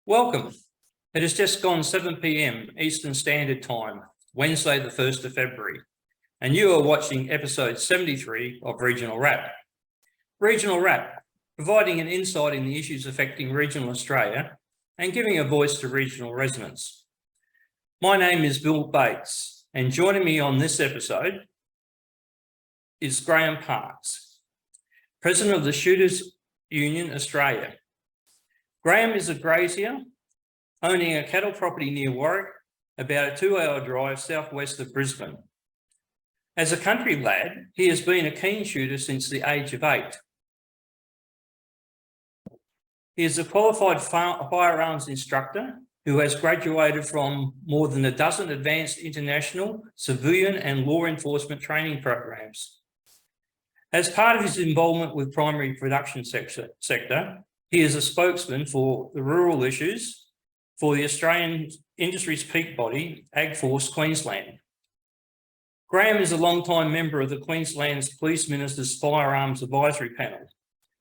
Welcome. It has just gone 7 p.m. Eastern Standard Time, Wednesday the 1st of February, and you are watching episode 73 of Regional Wrap. Regional Wrap, providing an insight in the issues affecting regional Australia and giving a voice to regional residents. My name is Bill Bates, and joining me on this episode is Graham Parks, President of the Shooters Union Australia. Graham is a grazier, owning a cattle property near Warwick, about a 2-hour drive southwest of Brisbane. As a country lad, he has been a keen shooter since the age of 8. He is a qualified firearms instructor who has graduated from more than a dozen advanced international, civilian and law enforcement training programs. As part of his involvement with primary production sector, he is a spokesman for the rural issues for the Australian industry's peak body, AgForce Queensland. Graham is a long-time member of the Queensland's Police Minister's Firearms Advisory Panel,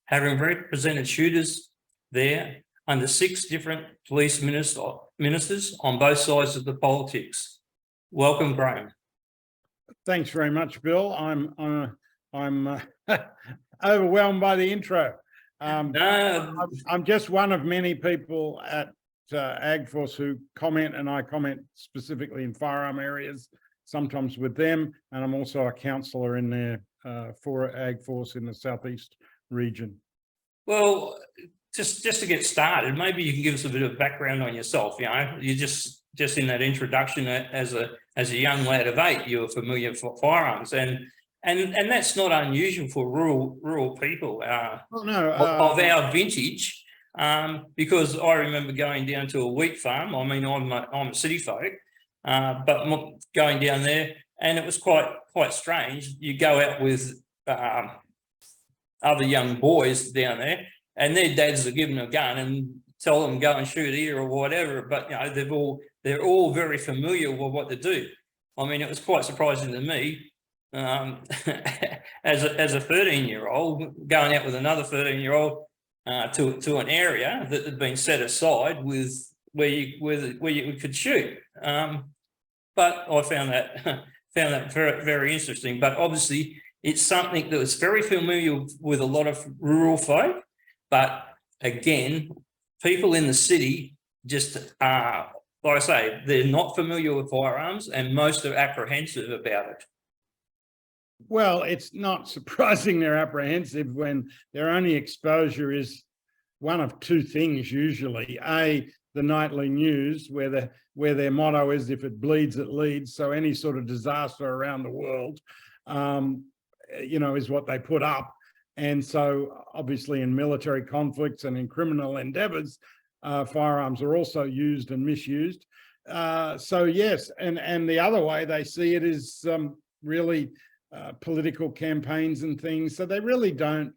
having represented shooters there under 6 different police ministers on both sides of the politics. Welcome, Graham. Thanks very much, Bill. I'm overwhelmed by the intro. I'm just one of many people at AgForce who comment, and I comment specifically in firearm areas, sometimes with them, and I'm also a counsellor in there for AgForce in the southeast region. Well, just to get started, maybe you can give us a bit of background on yourself. You know, you just in that introduction as a young lad of 8, you were familiar with firearms, and that's not unusual for rural people of our vintage, because I remember going down to a wheat farm. I mean, I'm a city folk, but going down there, and it was quite strange. You go out with other young boys down there, and their dads are giving them a gun and tell them go and shoot here or whatever. But you know, they're all very familiar with what to do. I mean, it was quite surprising to me. As a 13-year-old going out with another 13-year-old to an area that had been set aside with where you could shoot, but I found that very, very interesting. But obviously it's something that was very familiar with a lot of rural folk, but again, people in the city just like I say, they're not familiar with firearms, and most are apprehensive about it. Well, it's not surprising they're apprehensive when their only exposure is one of 2 things usually. A, the nightly news, where their motto is, if it bleeds, it leads. So any sort of disaster around the world, is what they put up. And so obviously in military conflicts and in criminal endeavors, firearms are also used and misused. So yes, and the other way they see it is really political campaigns and things. So they really don't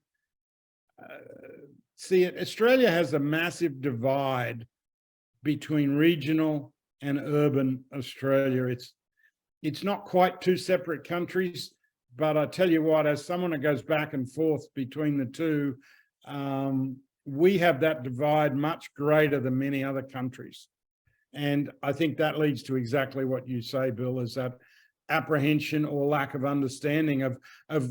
see it. Australia has a massive divide between regional and urban Australia. It's not quite 2 separate countries, but I tell you what, as someone that goes back and forth between the 2, we have that divide much greater than many other countries. And I think that leads to exactly what you say, Bill, is that apprehension or lack of understanding of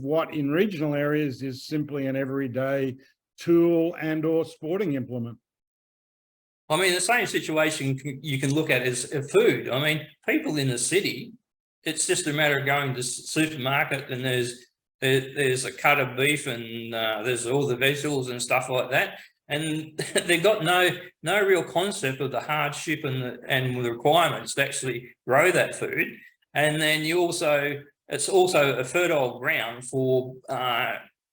what in regional areas is simply an everyday tool and or sporting implement. I mean, the same situation you can look at is food. I mean, people in the city, it's just a matter of going to the supermarket and there's a cut of beef and there's all the vegetables and stuff like that, and they've got no real concept of the hardship and the requirements to actually grow that food. And then it's also a fertile ground for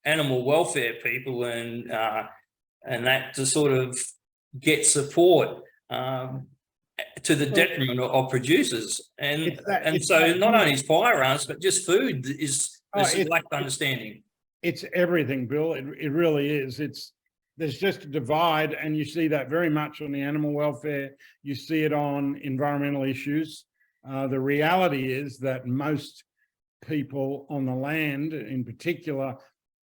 animal welfare people and that to sort of get support to the detriment of producers. And so not only is firearms, but just food is lack of understanding. It's everything, Bill. It really is. There's just a divide, and you see that very much on the animal welfare. You see it on environmental issues. The reality is that most people on the land in particular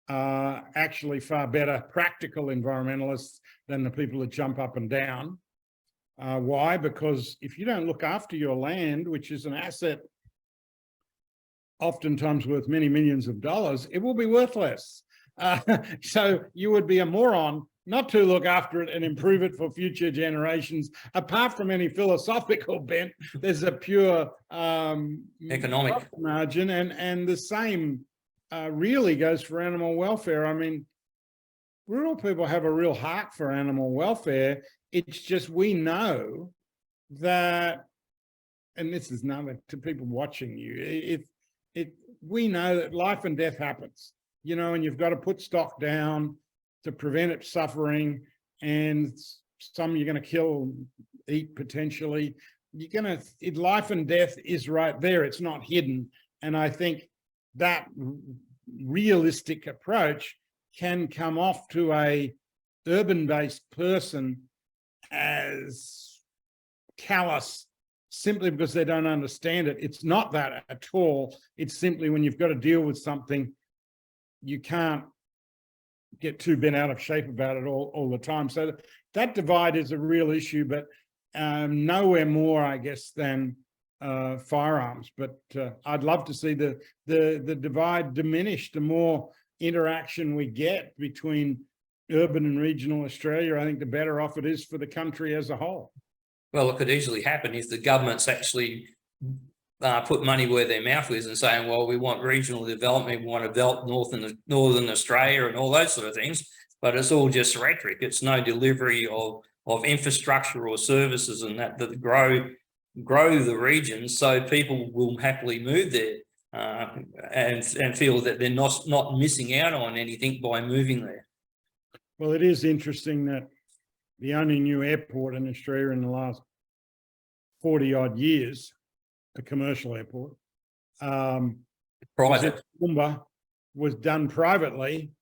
are actually far better practical environmentalists than the people that jump up and down. Why? Because if you don't look after your land, which is an asset oftentimes worth many millions of dollars, it will be worthless. So you would be a moron not to look after it and improve it for future generations. Apart from any philosophical bent, there's a pure economic margin, and the same really goes for animal welfare. I mean, rural people have a real heart for animal welfare. It's just we know that, and this is nothing to people watching you, we know that life and death happens, you know, and you've got to put stock down to prevent it suffering, and some you're going to kill, eat potentially. You're going to, life and death is right there. It's not hidden. And I think that realistic approach can come off to a urban-based person as callous simply because they don't understand it. It's not that at all. It's simply when you've got to deal with something, you can't get too bent out of shape about it all the time. So that divide is a real issue, but nowhere more, I guess, than firearms. But I'd love to see the divide diminish. The more interaction we get between urban and regional Australia, I think the better off it is for the country as a whole. Well, it could easily happen if the government's actually put money where their mouth is and saying, well, we want regional development, we want to develop Northern Australia and all those sort of things, but it's all just rhetoric. It's no delivery of infrastructure or services and that grow the region, so people will happily move there and feel that they're not missing out on anything by moving there. Well, it is interesting that the only new airport in Australia in the last 40 odd years, a commercial airport, private, was done privately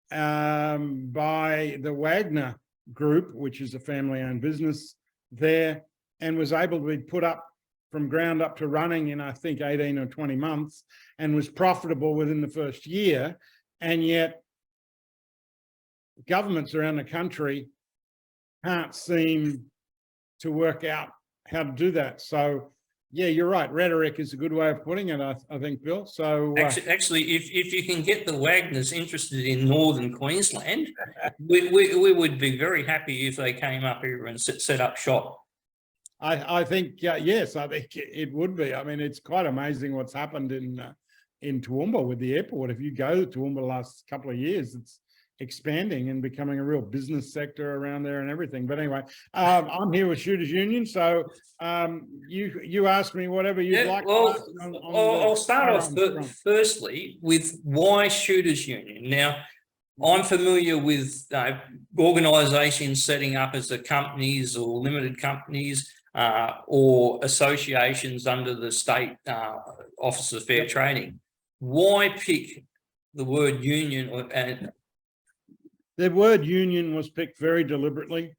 by the Wagner Group, which is a family-owned business there, and was able to be put up from ground up to running in, I think, 18 or 20 months, and was profitable within the first year. And yet governments around the country can't seem to work out how to do that. So yeah, you're right. Rhetoric is a good way of putting it, I think, Bill. So actually, if you can get the Wagners interested in northern Queensland, we would be very happy if they came up here and set up shop. I think yes, I think it would be. I mean, it's quite amazing what's happened in Toowoomba with the airport. If you go to Toowoomba the last couple of years, it's expanding and becoming a real business sector around there and everything. But anyway, I'm here with Shooters Union, so you ask me whatever you'd like. Well, I'll start off firstly with why Shooters Union. Now, I'm familiar with organisations setting up as companies or limited companies or associations under the State Office of Fair Trading. Why pick the word union? The word union was picked very deliberately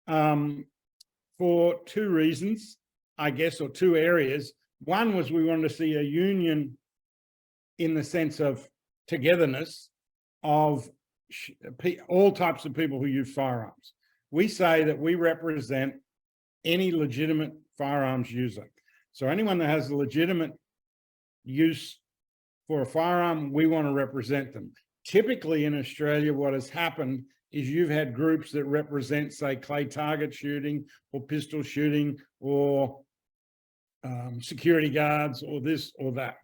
for two reasons, I guess, or two areas. One was we wanted to see a union in the sense of togetherness of all types of people who use firearms. We say that we represent any legitimate firearms user. So anyone that has a legitimate use for a firearm, we want to represent them. Typically in Australia, what has happened is you've had groups that represent, say, clay target shooting or pistol shooting or security guards or this or that.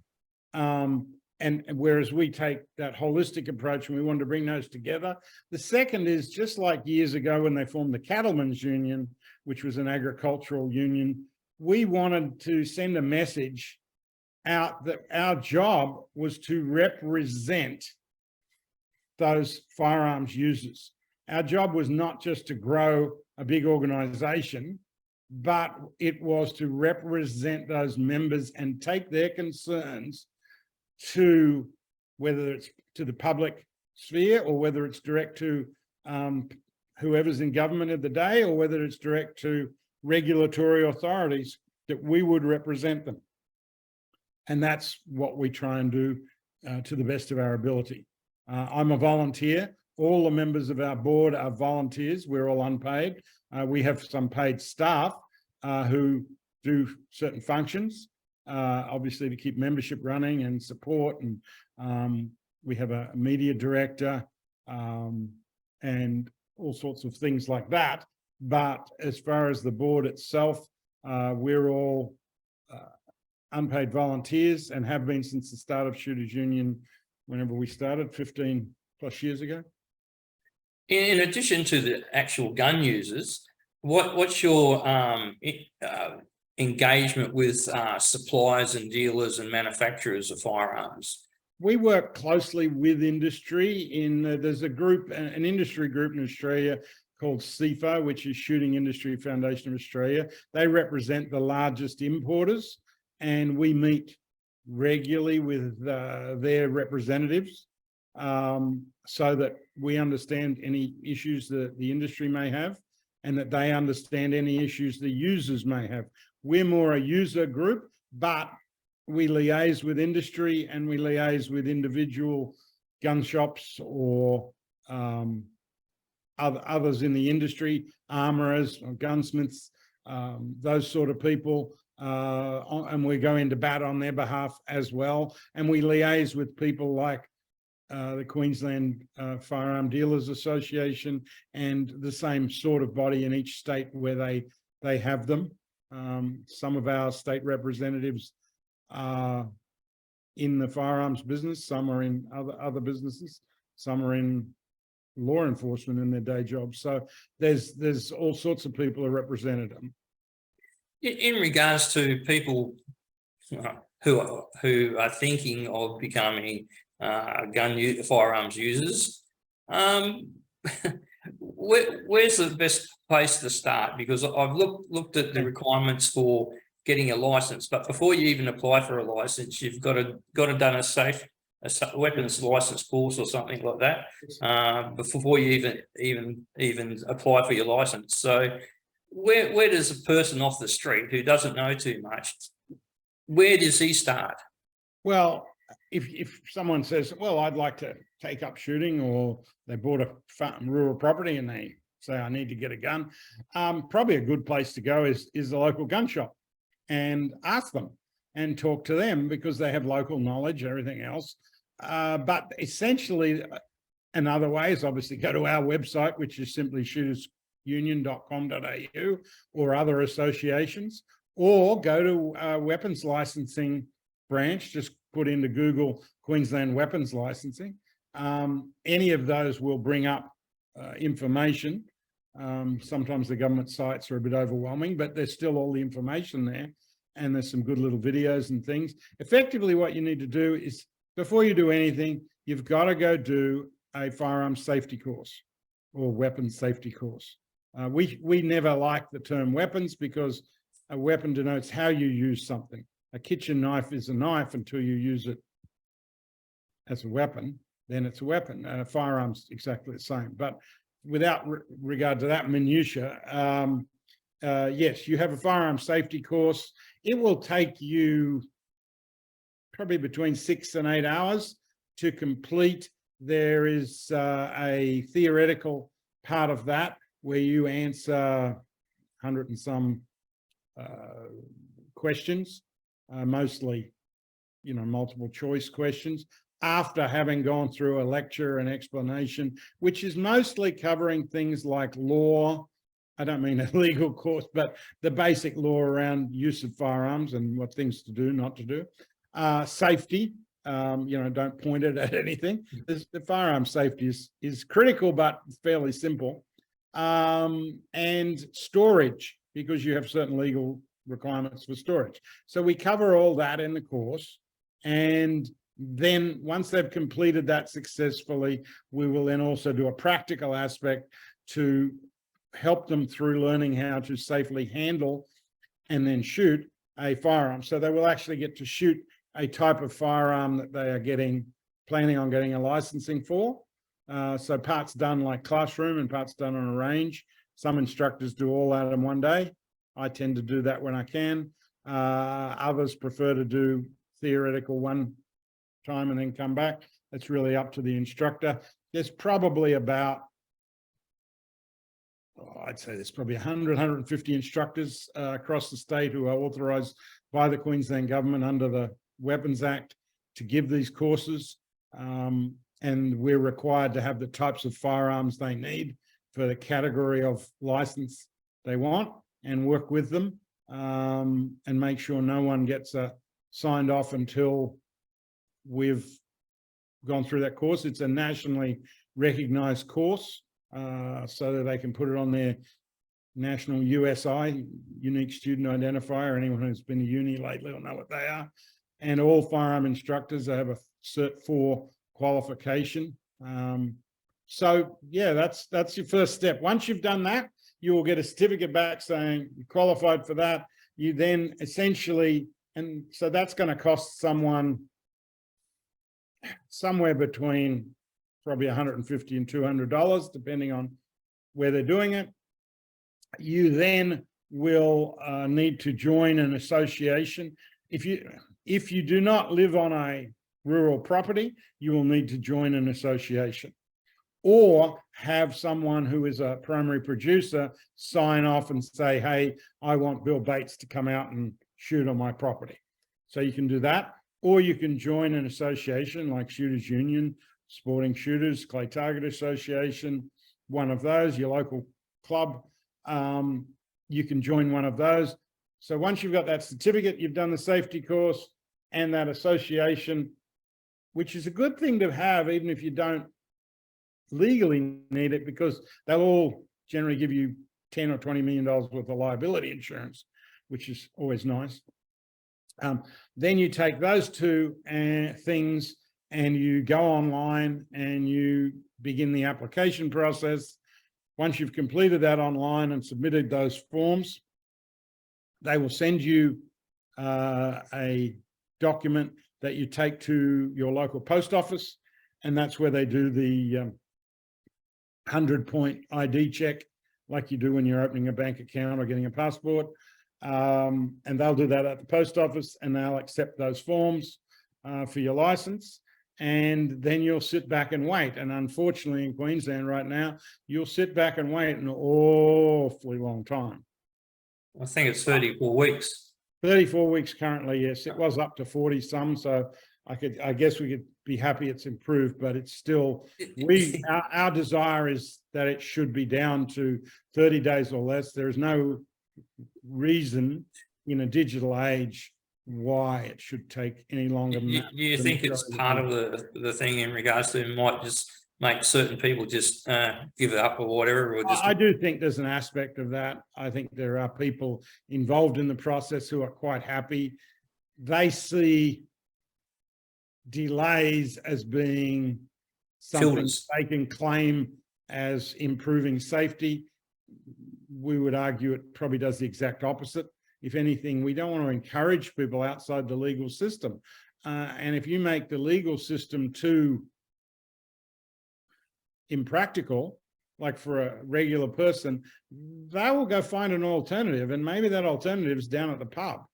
And whereas we take that holistic approach and we want to bring those together. The second is just like years ago when they formed the Cattlemen's Union, which was an agricultural union, we wanted to send a message out that our job was to represent those firearms users. Our job was not just to grow a big organization, but it was to represent those members and take their concerns to, whether it's to the public sphere or whether it's direct to whoever's in government of the day, or whether it's direct to regulatory authorities, that we would represent them. And that's what we try and do to the best of our ability. I'm a volunteer. All the members of our board are volunteers. We're all unpaid. We have some paid staff who do certain functions, obviously to keep membership running and support. And we have a media director and all sorts of things like that. But as far as the board itself, we're all unpaid volunteers and have been since the start of Shooters Union, whenever we started 15 plus years ago. In addition to the actual gun users, what's your engagement with suppliers and dealers and manufacturers of firearms? We work closely with industry. There's a group, an industry group in Australia called CIFA, which is Shooting Industry Foundation of Australia. They represent the largest importers, and we meet regularly with their representatives so that we understand any issues that the industry may have and that they understand any issues the users may have. We're more a user group, but we liaise with industry and we liaise with individual gun shops or others in the industry, armourers, gunsmiths, those sort of people, and we go into bat on their behalf as well. And we liaise with people like the Queensland Firearm Dealers Association and the same sort of body in each state where they have them. Some of our state representatives are in the firearms business, some are in other businesses, some are in law enforcement in their day jobs. So there's all sorts of people are represented. In regards to people who are thinking of becoming firearms users, where's the best place to start? Because I've looked at the requirements for getting a license, but before you even apply for a license, you've got to done a weapons license course or something like that before you even apply for your license. So where does a person off the street who doesn't know too much, where does he start? Well, if someone says, well, I'd like to take up shooting, or they bought a rural property and they say, I need to get a gun, probably a good place to go is the local gun shop and ask them and talk to them because they have local knowledge, everything else. But essentially, another way is obviously go to our website, which is simply shootersunion.com.au, or other associations, or go to a weapons licensing branch. Just put into Google Queensland weapons licensing. Any of those will bring up information. Sometimes the government sites are a bit overwhelming, but there's still all the information there. And there's some good little videos and things. Effectively, what you need to do is, before you do anything, you've got to go do a firearms safety course or weapons safety course. We never like the term weapons because a weapon denotes how you use something. A kitchen knife is a knife until you use it as a weapon, then it's a weapon. Firearms exactly the same. But without regard to that minutiae, yes, you have a firearms safety course. It will take you probably between 6 and 8 hours to complete. There is a theoretical part of that where you answer 100 and some questions, mostly, multiple choice questions, after having gone through a lecture and explanation, which is mostly covering things like law. I don't mean a legal course, but the basic law around use of firearms and what things to do, not to do. Safety, don't point it at anything. The firearm safety is critical, but fairly simple. And storage, because you have certain legal requirements for storage. So we cover all that in the course. And then once they've completed that successfully, we will then also do a practical aspect to help them through learning how to safely handle and then shoot a firearm. So they will actually get to shoot a type of firearm that they are planning on getting a licensing for. So parts done like classroom and parts done on a range. Some instructors do all that in one day. I tend to do that when I can. Others prefer to do theoretical one time and then come back. It's really up to the instructor. there's probably about, I'd say there's probably 100, 150 instructors across the state who are authorised by the Queensland government under the Weapons Act to give these courses. And we're required to have the types of firearms they need for the category of license they want, and work with them and make sure no one gets signed off until we've gone through that course. It's a nationally recognised course, so that they can put it on their national USI, Unique Student Identifier. Anyone who's been to uni lately will know what they are. And all firearm instructors have a Cert 4 qualification. So yeah, that's your first step. Once you've done that, you will get a certificate back saying you qualified for that. You then essentially, and so that's going to cost someone somewhere between probably $150 and $200, depending on where they're doing it. You then will need to join an association. If you do not live on a rural property, you will need to join an association, or have someone who is a primary producer sign off and say, hey, I want Bill Bates to come out and shoot on my property. So you can do that, or you can join an association like Shooters Union, Sporting Shooters, Clay Target Association, one of those, your local club. You can join one of those. So once you've got that certificate, you've done the safety course and that association, which is a good thing to have, even if you don't legally need it, because they'll all generally give you $10 or $20 million worth of liability insurance, which is always nice. Then you take those two things and you go online and you begin the application process. Once you've completed that online and submitted those forms, they will send you a document that you take to your local post office, and that's where they do the 100-point ID check, like you do when you're opening a bank account or getting a passport. And they'll do that at the post office, and they'll accept those forms for your license. And then you'll sit back and wait. And unfortunately, in Queensland right now, you'll sit back and wait an awfully long time. I think it's 34 weeks. 34 weeks currently, yes. It was up to 40 some, so I guess we could be happy it's improved, but it's still, our desire is that it should be down to 30 days or less. There is no reason in a digital age why it should take any longer than that. Do you think it's part of the thing in regards to it might just make certain people just give it up or whatever? Or just... I do think there's an aspect of that. I think there are people involved in the process who are quite happy. They see delays as being something they can claim as improving safety. We would argue it probably does the exact opposite. If anything, we don't want to encourage people outside the legal system. And if you make the legal system too impractical, like for a regular person, they will go find an alternative, and maybe that alternative is down at the pub.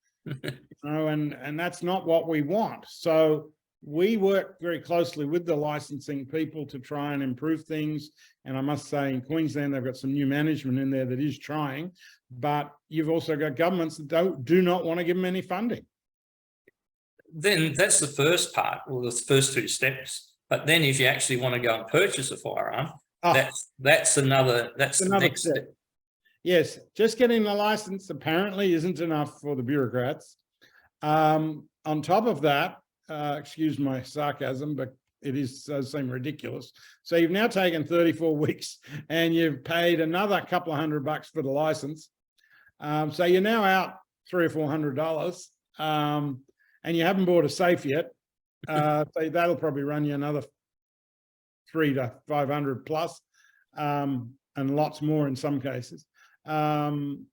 And that's not what we want. So we work very closely with the licensing people to try and improve things. And I must say, in Queensland, they've got some new management in there that is trying, but you've also got governments that do not want to give them any funding. Then that's the first part, or the first two steps. But then if you actually want to go and purchase a firearm, that's another next step. Yes, just getting the license apparently isn't enough for the bureaucrats. On top of that, excuse my sarcasm, but it does seem ridiculous. So you've now taken 34 weeks and you've paid another couple of $100 for the license. So you're now out $300 or $400, and you haven't bought a safe yet. So that'll probably run you another $300 to $500 plus, and lots more in some cases. Then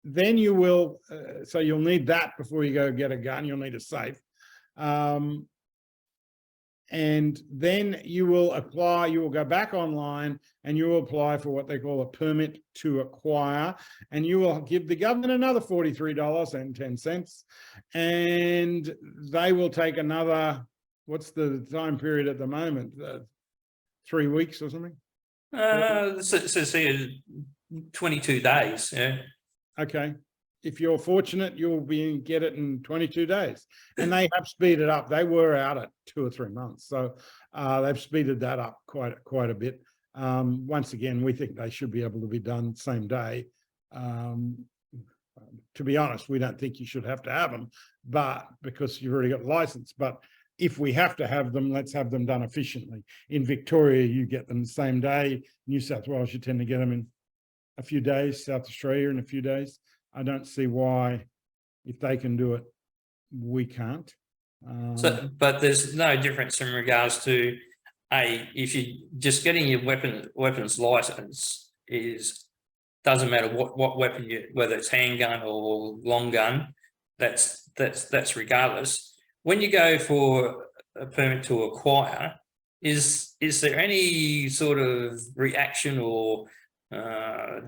you will, so you'll need that before you go get a gun. You'll need a safe. And then you will apply, you will go back online and you will apply for what they call a permit to acquire, and you will give the government another $43.10, and they will take another, what's the time period at the moment? 3 weeks or something? Says here 22 days. Yeah. Okay. If you're fortunate, you'll get it in 22 days. And they have speeded up. They were out at 2 or 3 months. So they've speeded that up quite a bit. Once again, we think they should be able to be done same day. To be honest, we don't think you should have to have them, but because you've already got a license. But if we have to have them, let's have them done efficiently. In Victoria, you get them the same day. New South Wales, you tend to get them in a few days. South Australia in a few days. I don't see why, if they can do it, we can't. But there's no difference in regards to if you're just getting your weapons license doesn't matter what weapon whether it's handgun or long gun, that's regardless. When you go for a permit to acquire, is there any sort of reaction or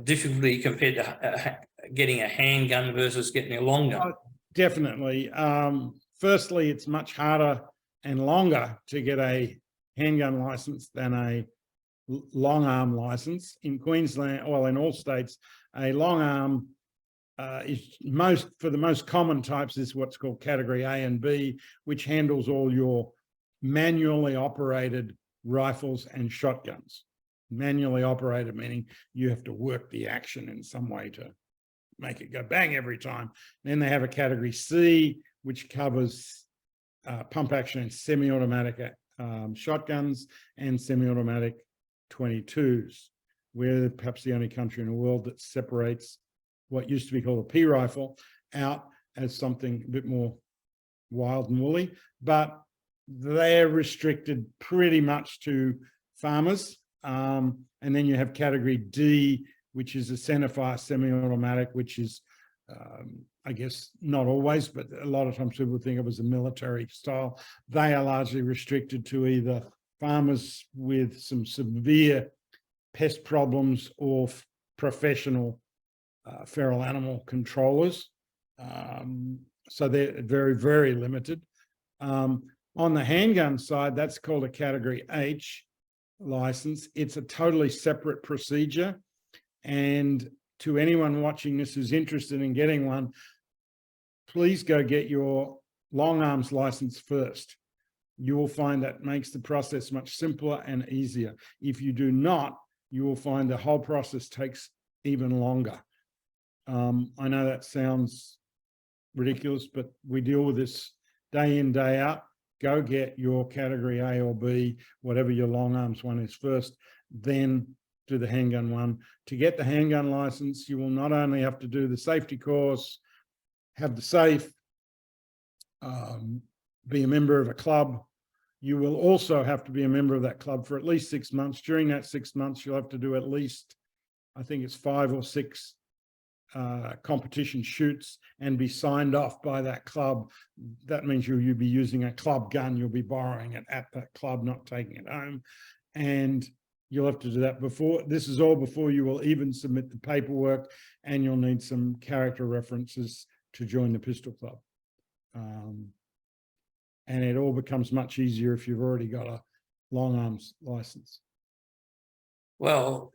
difficulty compared to getting a handgun versus getting a long gun? Definitely. Firstly, it's much harder and longer to get a handgun license than a long arm license. In Queensland, well, in all states, a long arm is for the most common types is what's called category A and B, which handles all your manually operated rifles and shotguns. Manually operated meaning you have to work the action in some way to make it go bang every time. Then they have a category C, which covers pump action and semi-automatic shotguns and semi-automatic 22s. We're perhaps the only country in the world that separates what used to be called a P rifle out as something a bit more wild and woolly, but they're restricted pretty much to farmers. And then you have category D, which is a centerfire semi-automatic, which is, I guess, not always, but a lot of times people think of it as a military style. They are largely restricted to either farmers with some severe pest problems or professional feral animal controllers. So they're very, very limited. On the handgun side, that's called a category H license. It's a totally separate procedure. And to anyone watching this who's interested in getting one, please go get your long arms license first. You will find that makes the process much simpler and easier. If you do not, you will find the whole process takes even longer. I know that sounds ridiculous, but we deal with this day in, day out. Go get your category A or B, whatever your long arms one is first, then do the handgun one. To get the handgun license, you will not only have to do the safety course, have the safe, be a member of a club. You will also have to be a member of that club for at least 6 months. During that 6 months, you'll have to do at least, I think it's 5 or 6 competition shoots and be signed off by that club. That means you'll be using a club gun. You'll be borrowing it at that club, not taking it home. And you'll have to do that before. This is all before you will even submit the paperwork, and you'll need some character references to join the pistol club. And it all becomes much easier if you've already got a long arms license. Well,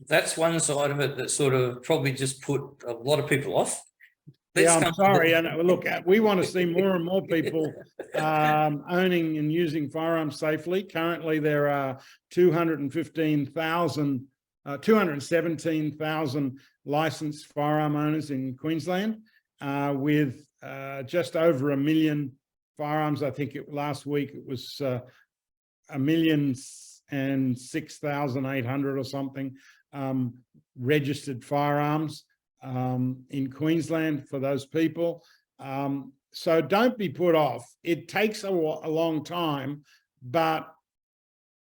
that's one side of it that sort of probably just put a lot of people off. I'm sorry. And look, we want to see more and more people owning and using firearms safely. Currently, there are 217,000 licensed firearm owners in Queensland, with just over 1 million firearms. I think last week it was 1,006,800 or something registered firearms in Queensland for those people. So don't be put off. It takes a long time, but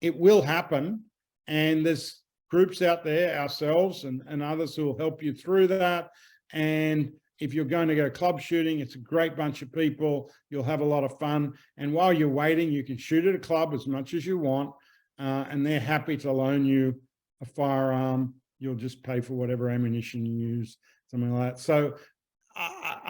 it will happen. And there's groups out there, ourselves and others, who will help you through that. And if you're going to go club shooting, it's a great bunch of people. You'll have a lot of fun. And while you're waiting, you can shoot at a club as much as you want. And they're happy to loan you a firearm. You'll just pay for whatever ammunition you use, something like that. So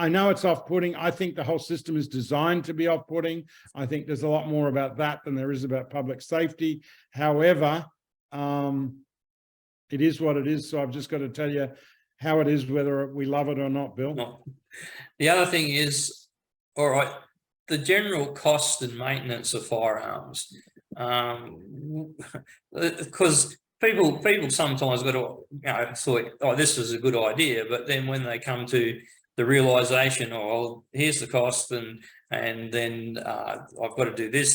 I know it's off-putting. I think the whole system is designed to be off-putting. I think there's a lot more about that than there is about public safety. However, it is what it is. So I've just got to tell you how it is, whether we love it or not, Bill. No. The other thing is, all right, the general cost and maintenance of firearms, because people sometimes got to, thought, oh, this is a good idea, but then when they come to the realization, oh, here's the cost, and then I've got to do this,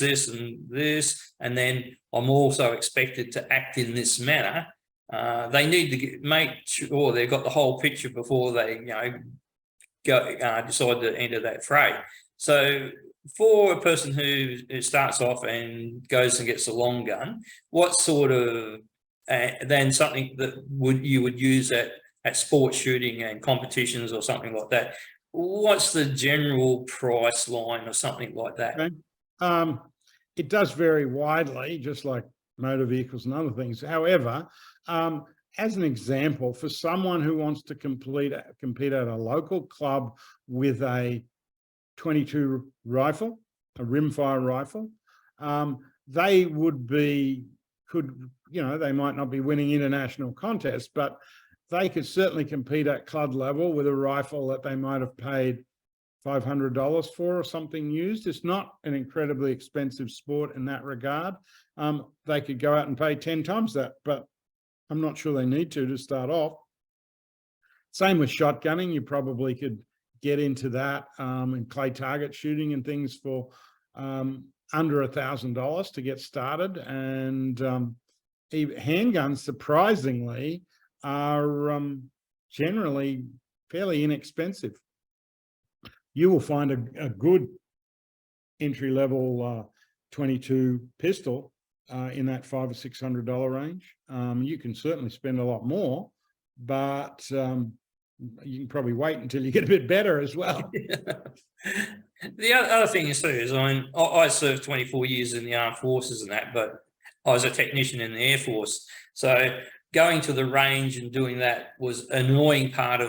and then I'm also expected to act in this manner. They need to make sure they've got the whole picture before they, decide to enter that fray. So for a person who starts off and goes and gets a long gun, what sort of then something that you would use at sports shooting and competitions or something like that? What's the general price line or something like that? Okay. It does vary widely, just like motor vehicles and other things. However, as an example, for someone who wants to compete at a local club with a 22 rifle, a rimfire rifle, they they might not be winning international contests, but they could certainly compete at club level with a rifle that they might have paid $500 for or something used. It's not an incredibly expensive sport in that regard. They could go out and pay 10 times that, but I'm not sure they need to start off. Same with shotgunning. You probably could get into that and clay target shooting and things for under $1,000 to get started. And handguns, surprisingly, are generally fairly inexpensive. You will find a good entry-level 22 pistol in that $500 or $600 range. You can certainly spend a lot more, but you can probably wait until you get a bit better as well. The other thing is too is, I served 24 years in the armed forces and that, but I was a technician in the Air Force. So going to the range and doing that was an annoying part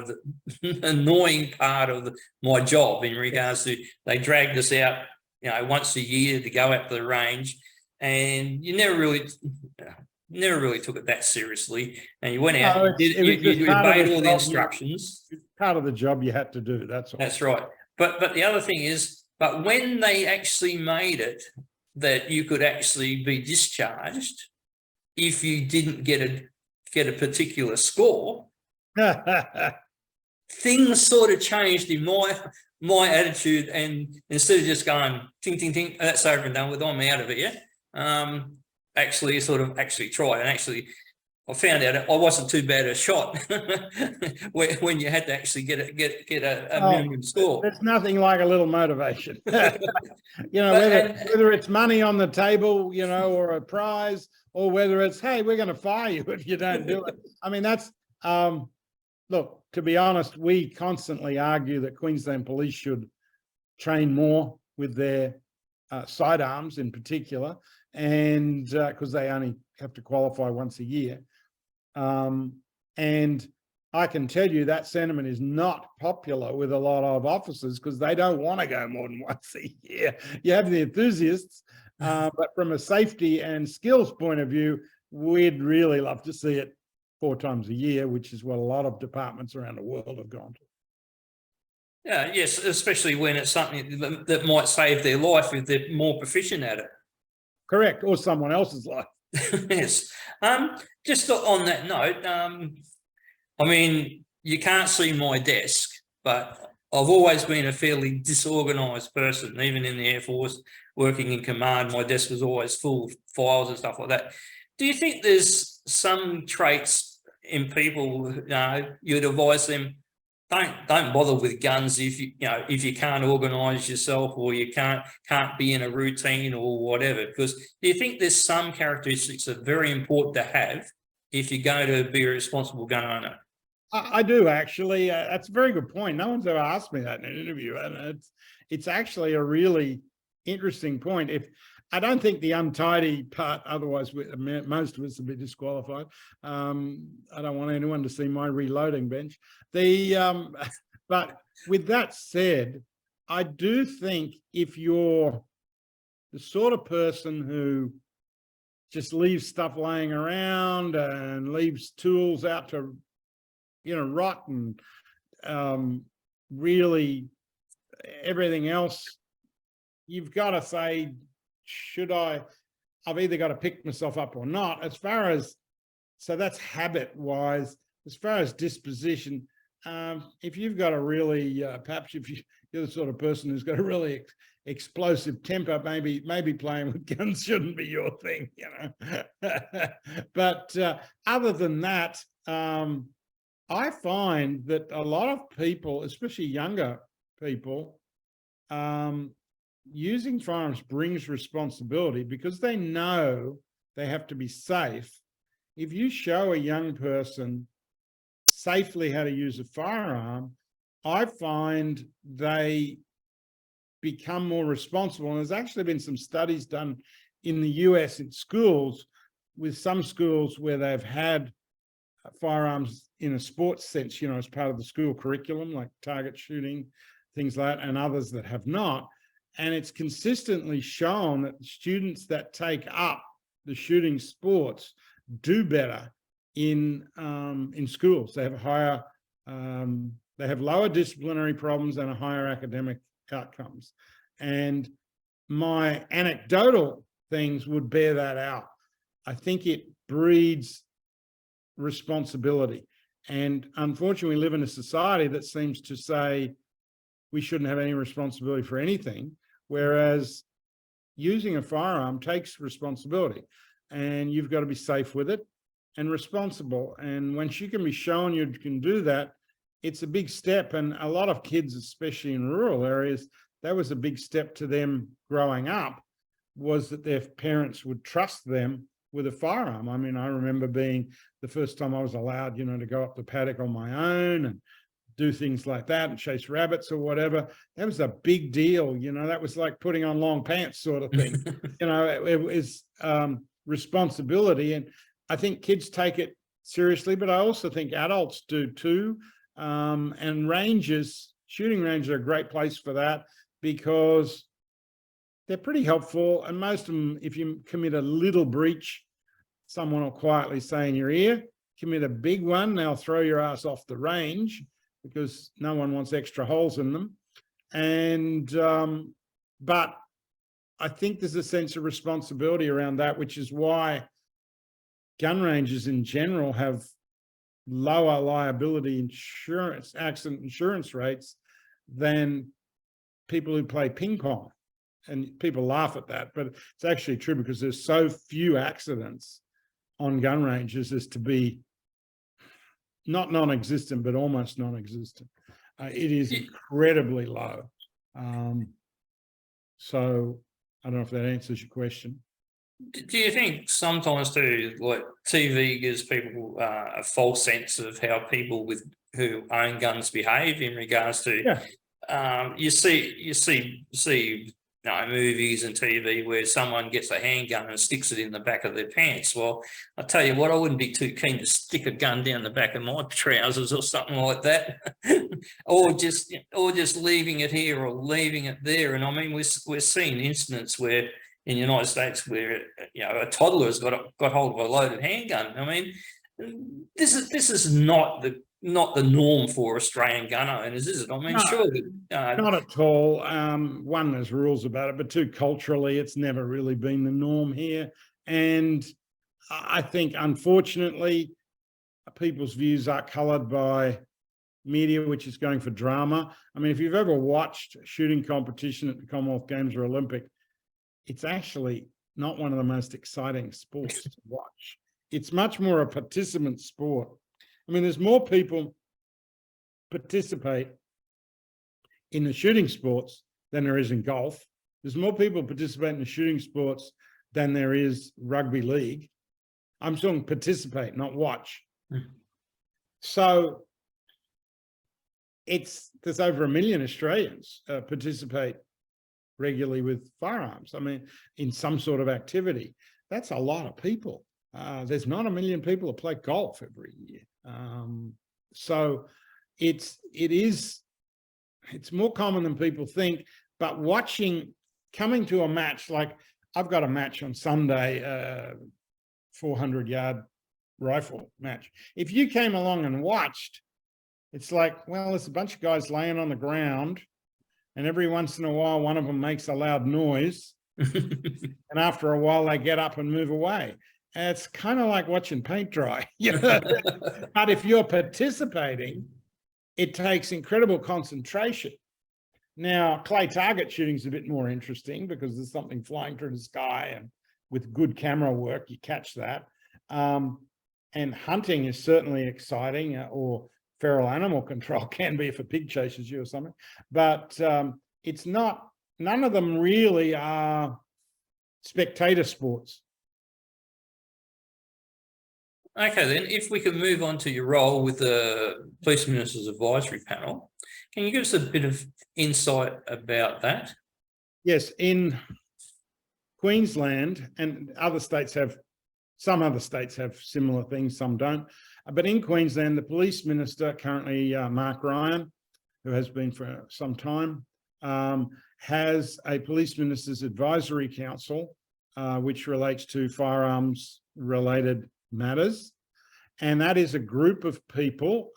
of my job, in regards to they dragged us out, once a year to go out to the range, and you never really took it that seriously. And you went out, you obeyed all the instructions. It's part of the job you had to do. That's all. That's right. But the other thing is, but when they actually made it that you could actually be discharged if you didn't get a particular score, things sort of changed in my attitude. And instead of just going ting ting ting, that's over and done with, I'm out of it, actually try. And actually I found out I wasn't too bad a shot when you had to actually get a minimum score. There's nothing like a little motivation. Whether it's money on the table, or a prize, or whether it's, hey, we're going to fire you if you don't do it. I mean, that's, look, to be honest, we constantly argue that Queensland Police should train more with their sidearms in particular, and because they only have to qualify once a year. And I can tell you that sentiment is not popular with a lot of officers, because they don't want to go more than once a year. You have the enthusiasts, but from a safety and skills point of view, we'd really love to see it 4 times a year, which is what a lot of departments around the world have gone to. Yeah, yes, especially when it's something that might save their life if they're more proficient at it. Correct, or someone else's life. Yes. Just on that note, I mean, you can't see my desk, but I've always been a fairly disorganized person. Even in the Air Force, working in command, my desk was always full of files and stuff like that. Do you think there's some traits in people, you'd advise them, don't bother with guns if you can't organize yourself, or you can't be in a routine or whatever? Because do you think there's some characteristics that are very important to have if you're going to be a responsible gun owner? I do, actually. That's a very good point. No one's ever asked me that in an interview, and it's actually a really interesting point. I don't think the untidy part, otherwise most of us would be disqualified. I don't want anyone to see my reloading bench. But with that said, I do think if you're the sort of person who just leaves stuff laying around and leaves tools out to, rot, and really everything else, you've got to say, I've either got to pick myself up or not. So that's habit wise. As far as disposition, if you've got a really, perhaps if you're the sort of person who's got a really explosive temper, maybe playing with guns shouldn't be your thing, But other than that, I find that a lot of people, especially younger people, using firearms brings responsibility because they know they have to be safe. If you show a young person safely how to use a firearm, I find they become more responsible. And there's actually been some studies done in the US in schools, with some schools where they've had firearms in a sports sense, as part of the school curriculum, like target shooting, things like that, and others that have not. And it's consistently shown that students that take up the shooting sports do better in schools. They have they have lower disciplinary problems and a higher academic outcomes. And my anecdotal things would bear that out. I think it breeds responsibility. And unfortunately, we live in a society that seems to say we shouldn't have any responsibility for anything, whereas using a firearm takes responsibility, and you've got to be safe with it and responsible. And once you can be shown you can do that, it's a big step. And a lot of kids, especially in rural areas, that was a big step to them growing up, was that their parents would trust them with a firearm. I mean, I remember being the first time I was allowed, to go up the paddock on my own and do things like that and chase rabbits or whatever. That was a big deal. That was like putting on long pants sort of thing. It was responsibility. And I think kids take it seriously, but I also think adults do too. And shooting ranges are a great place for that, because they're pretty helpful. And most of them, if you commit a little breach, someone will quietly say in your ear. Commit a big one, they'll throw your ass off the range, because no one wants extra holes in them. And but I think there's a sense of responsibility around that, which is why gun ranges in general have lower liability accident insurance rates than people who play ping pong. And people laugh at that, but it's actually true, because there's so few accidents on gun ranges as to be not non-existent, but almost non-existent. It is incredibly low. So I don't know if that answers your question. Do you think sometimes too, like TV gives people a false sense of how people who own guns behave in regards to? You see movies and TV where someone gets a handgun and sticks it in the back of their pants. Well, I tell you what, I wouldn't be too keen to stick a gun down the back of my trousers or something like that, or just leaving it here or leaving it there. And I mean, we're seeing incidents where in the United States where a toddler's got hold of a loaded handgun. I mean, this is not the norm for Australian gun owners, is it? I mean, No, surely not at all. One, there's rules about it, but two, culturally, it's never really been the norm here. And I think, unfortunately, people's views are coloured by media, which is going for drama. I mean, if you've ever watched a shooting competition at the Commonwealth Games or Olympic, it's actually not one of the most exciting sports to watch. It's much more a participant sport. I mean, there's more people participate in the shooting sports than there is in golf. There's more people participate in the shooting sports than there is rugby league. I'm talking participate, not watch. So there's over 1 million Australians participate regularly with firearms. I mean, in some sort of activity. That's a lot of people. There's not 1 million people that play golf every year. So it is it's more common than people think, but coming to a match, like I've got a match on Sunday, 400-yard rifle match. If you came along and watched, it's like, well, there's a bunch of guys laying on the ground, and every once in a while, one of them makes a loud noise. And after a while, they get up and move away. And it's kind of like watching paint dry. But if you're participating, it takes incredible concentration. Now, clay target shooting is a bit more interesting because there's something flying through the sky, and with good camera work, you catch that. And hunting is certainly exciting, or feral animal control can be if a pig chases you or something. But it's not, none of them really are spectator sports. Okay, then, if we can move on to your role with the Police Minister's Advisory Panel, can you give us a bit of insight about that? Yes, in Queensland, and some other states have similar things, some don't. But in Queensland, the Police Minister, currently Mark Ryan, who has been for some time, has a Police Minister's Advisory Council, which relates to firearms-related matters. And that is a group of people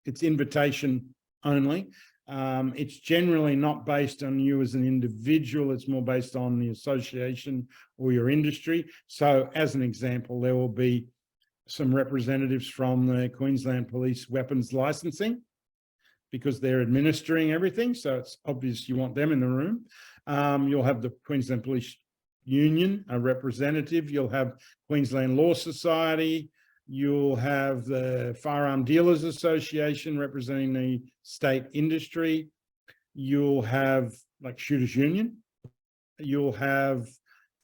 it's invitation only. It's generally not based on you as an individual. It's more based on the association or your industry. So as an example, there will be some representatives from the Queensland Police Weapons Licensing, because they're administering everything. So it's obvious you want them in the room. You'll have the Queensland Police Union, a representative. You'll have Queensland Law Society. You'll have the Firearm Dealers Association representing the state industry. You'll have like Shooters Union. You'll have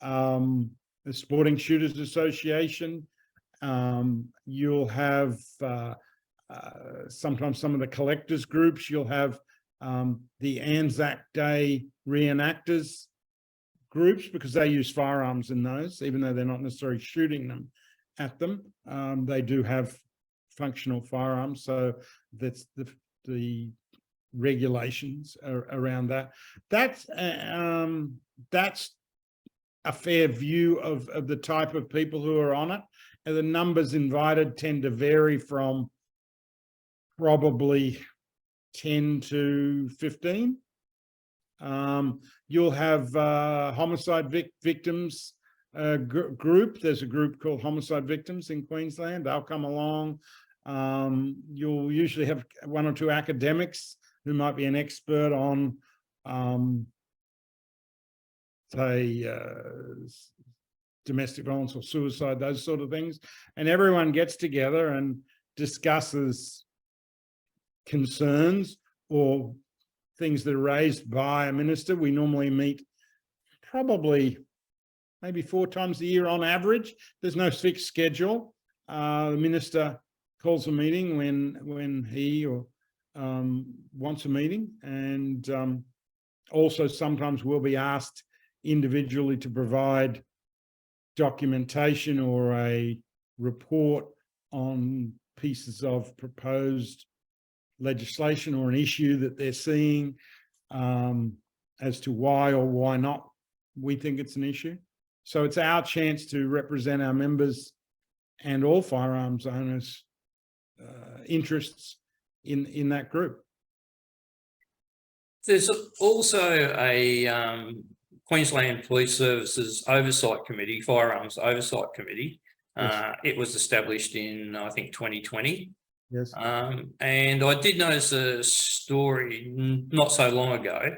the Sporting Shooters Association. You'll have sometimes some of the collectors groups. You'll have the Anzac Day reenactors groups, because they use firearms in those, even though they're not necessarily shooting them at them. They do have functional firearms, so that's the regulations around that. That's a fair view of the type of people who are on it. And the numbers invited tend to vary from probably 10 to 15. You'll have homicide victims group. There's a group called Homicide Victims in Queensland. They'll come along. You'll usually have one or two academics who might be an expert on, say, domestic violence or suicide, those sort of things. And everyone gets together and discusses concerns or things that are raised by a minister. We normally meet probably maybe 4 times a year on average. There's no fixed schedule. The minister calls a meeting when he or wants a meeting, and also sometimes we'll be asked individually to provide documentation or a report on pieces of proposed legislation or an issue that they're seeing, as to why or why not we think it's an issue. So it's our chance to represent our members and all firearms owners' interests in that group. There's also a Queensland Police Services Oversight Committee, Firearms Oversight Committee. Yes. It was established in, I think, 2020. Yes. And I did notice a story not so long ago,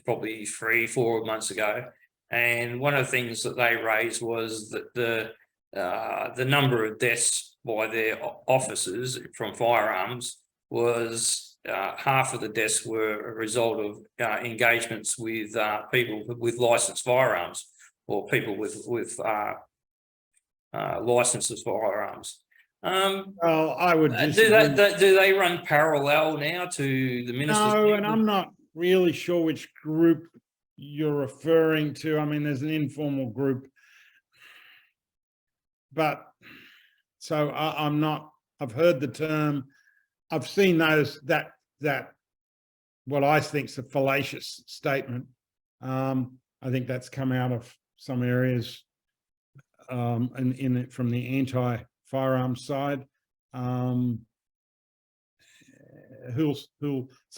probably 3-4 months ago. And one of the things that they raised was that the number of deaths by their officers from firearms was half of the deaths were a result of engagements with people with licensed firearms, or people with licenses firearms. Well, I would do they run parallel now to the minister's? No, and I'm not really sure which group you're referring to. I mean, there's an informal group, but so I'm not. I've heard the term. I've seen those, that what I think is a fallacious statement. I think that's come out of some areas from the anti-firearms side. Some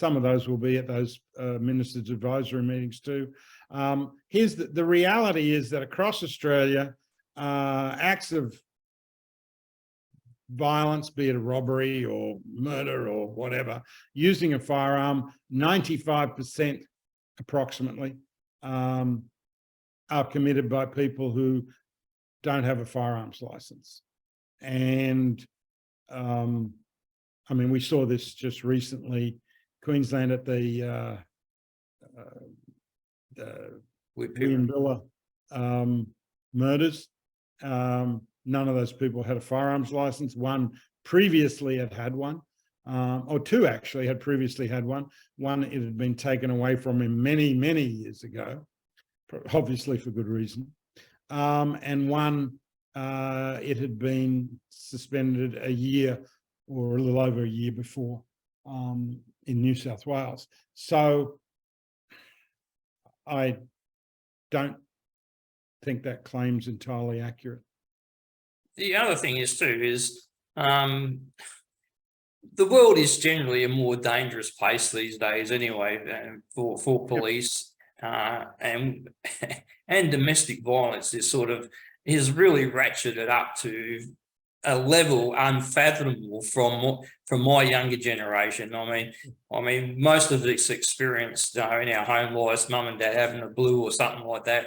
of those will be at those ministers' advisory meetings too. Here's the reality is that across Australia, acts of violence, be it a robbery or murder or whatever, using a firearm, 95% approximately are committed by people who don't have a firearms license. And I mean, we saw this just recently, Queensland at the William Villa murders. None of those people had a firearms license. One previously had one, or two actually had previously had one. One, it had been taken away from him many, many years ago, obviously for good reason. And one, it had been suspended a year or a little over a year before in New South Wales. So I don't think that claim's entirely accurate. The other thing is too is the world is generally a more dangerous place these days anyway for police, and domestic violence is really ratcheted up to a level unfathomable from my younger generation. I mean, most of this experience in our home lives, mum and dad having a blue or something like that,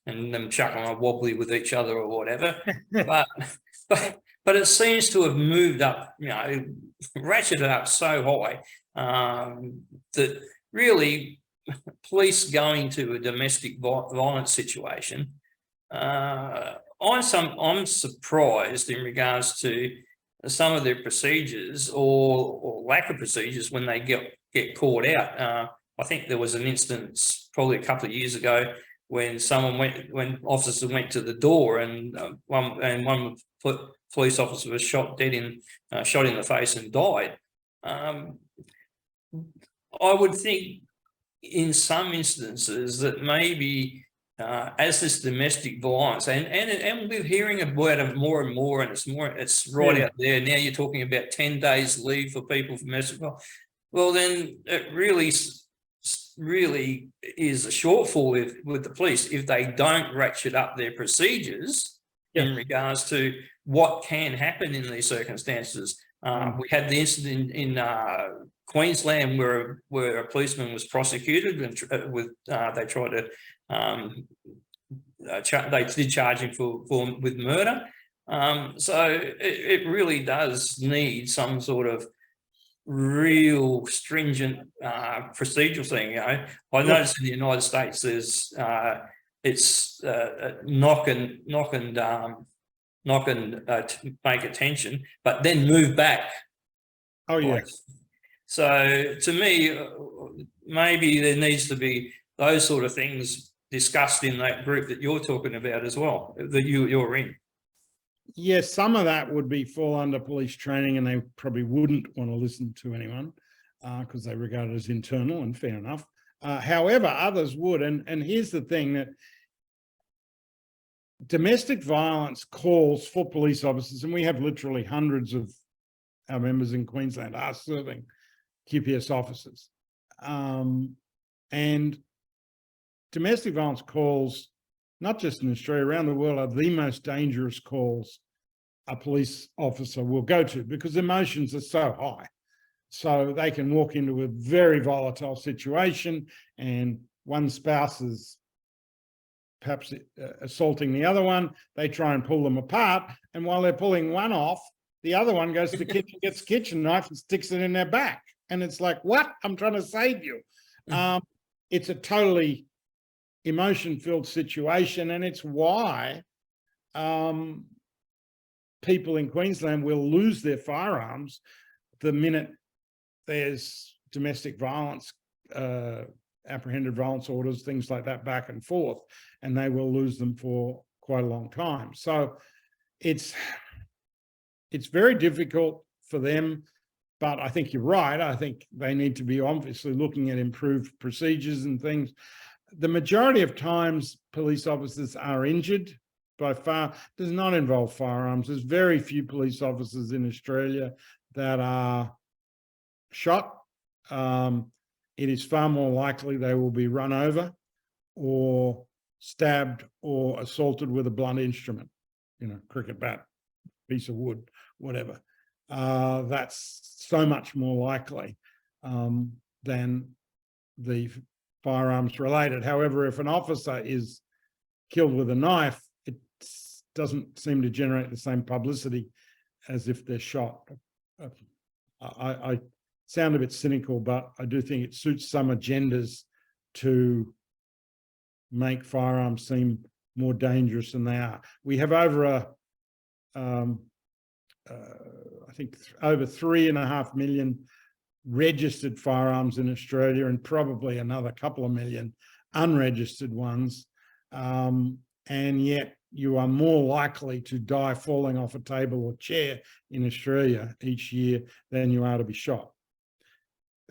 and them chucking a wobbly with each other or whatever. but it seems to have moved up, ratcheted up so high that really police going to a domestic violence situation. I'm surprised in regards to some of their procedures or lack of procedures when they get caught out. I think there was an instance probably a couple of years ago when officers went to the door and one police officer was shot in the face and died. I would think in some instances that maybe as this domestic violence and we're hearing about it more and more, and it's right out there now. You're talking about 10 days leave for people from domestic violence. Well, then it really is a shortfall with the police if they don't ratchet up their procedures in regards to what can happen in these circumstances. We had the incident in Queensland where a policeman was prosecuted and they tried to they did charge him with murder. So it really does need some sort of real stringent procedural thing. I noticed in the United States there's it's knock and make attention, but then move back. Oh yes. So to me, maybe there needs to be those sort of things discussed in that group that you're talking about as well, that you're in. Yes, some of that would fall under police training, and they probably wouldn't want to listen to anyone because they regard it as internal, and fair enough. However, others would. And here's the thing, that domestic violence calls for police officers, and we have literally hundreds of our members in Queensland are serving QPS officers. And domestic violence calls, not just in Australia, around the world, are the most dangerous calls a police officer will go to, because emotions are so high. So they can walk into a very volatile situation and one spouse is perhaps assaulting the other one. They try and pull them apart. And while they're pulling one off, the other one goes to the kitchen, gets a kitchen knife and sticks it in their back. And it's like, what? I'm trying to save you. It's a totally emotion-filled situation. And it's why people in Queensland will lose their firearms the minute there's domestic violence, apprehended violence orders, things like that, back and forth, and they will lose them for quite a long time. So it's very difficult for them. But I think you're right. I think they need to be obviously looking at improved procedures and things. The majority of times police officers are injured. By far does not involve firearms. There's very few police officers in Australia that are shot. It is far more likely they will be run over or stabbed or assaulted with a blunt instrument, cricket bat, piece of wood, whatever. That's so much more likely than the firearms related. However, if an officer is killed with a knife, it doesn't seem to generate the same publicity as if they're shot. I sound a bit cynical, but I do think it suits some agendas to make firearms seem more dangerous than they are. We have over I think over 3.5 million registered firearms in Australia, and probably another couple of million unregistered ones. And yet you are more likely to die falling off a table or chair in Australia each year than you are to be shot.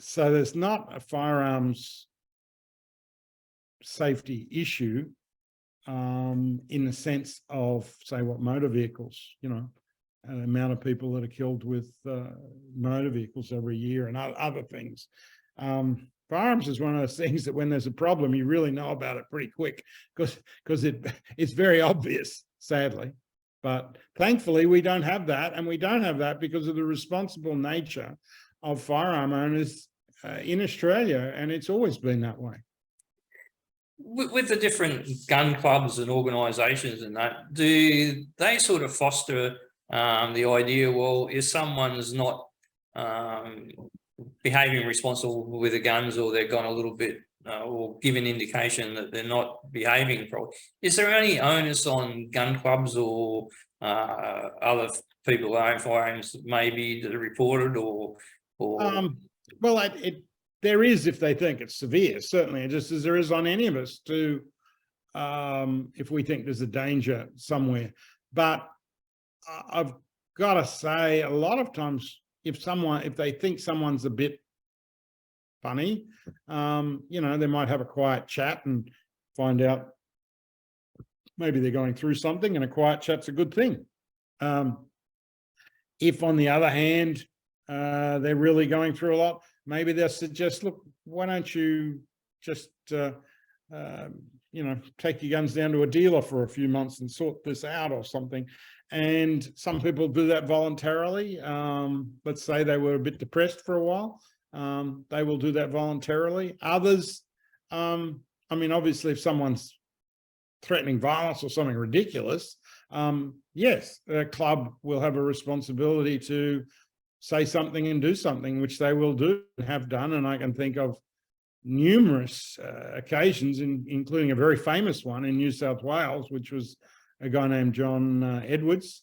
So there's not a firearms safety issue in the sense of, say, what motor vehicles, the amount of people that are killed with motor vehicles every year and other things. Firearms is one of those things that when there's a problem, you really know about it pretty quick because it's very obvious, sadly. But thankfully, we don't have that. And we don't have that because of the responsible nature of firearm owners in Australia. And it's always been that way. With the different gun clubs and organisations and that, do they sort of foster the idea, well, if someone's not behaving responsible with the guns, or they've gone a little bit or give an indication that they're not behaving properly, is there any onus on gun clubs or other people who own firearms maybe that are reported or well, there is if they think it's severe, certainly, just as there is on any of us to if we think there's a danger somewhere. But I've got to say, a lot of times, if they think someone's a bit funny, they might have a quiet chat and find out maybe they're going through something, and a quiet chat's a good thing. If, on the other hand, they're really going through a lot, maybe they'll suggest, look, why don't you just, take your guns down to a dealer for a few months and sort this out or something. And some people do that voluntarily. Let's say they were a bit depressed for a while. They will do that voluntarily. Others, obviously, if someone's threatening violence or something ridiculous, yes, the club will have a responsibility to say something and do something, which they will do and have done. And I can think of numerous occasions, including a very famous one in New South Wales, which was a guy named John Edwards,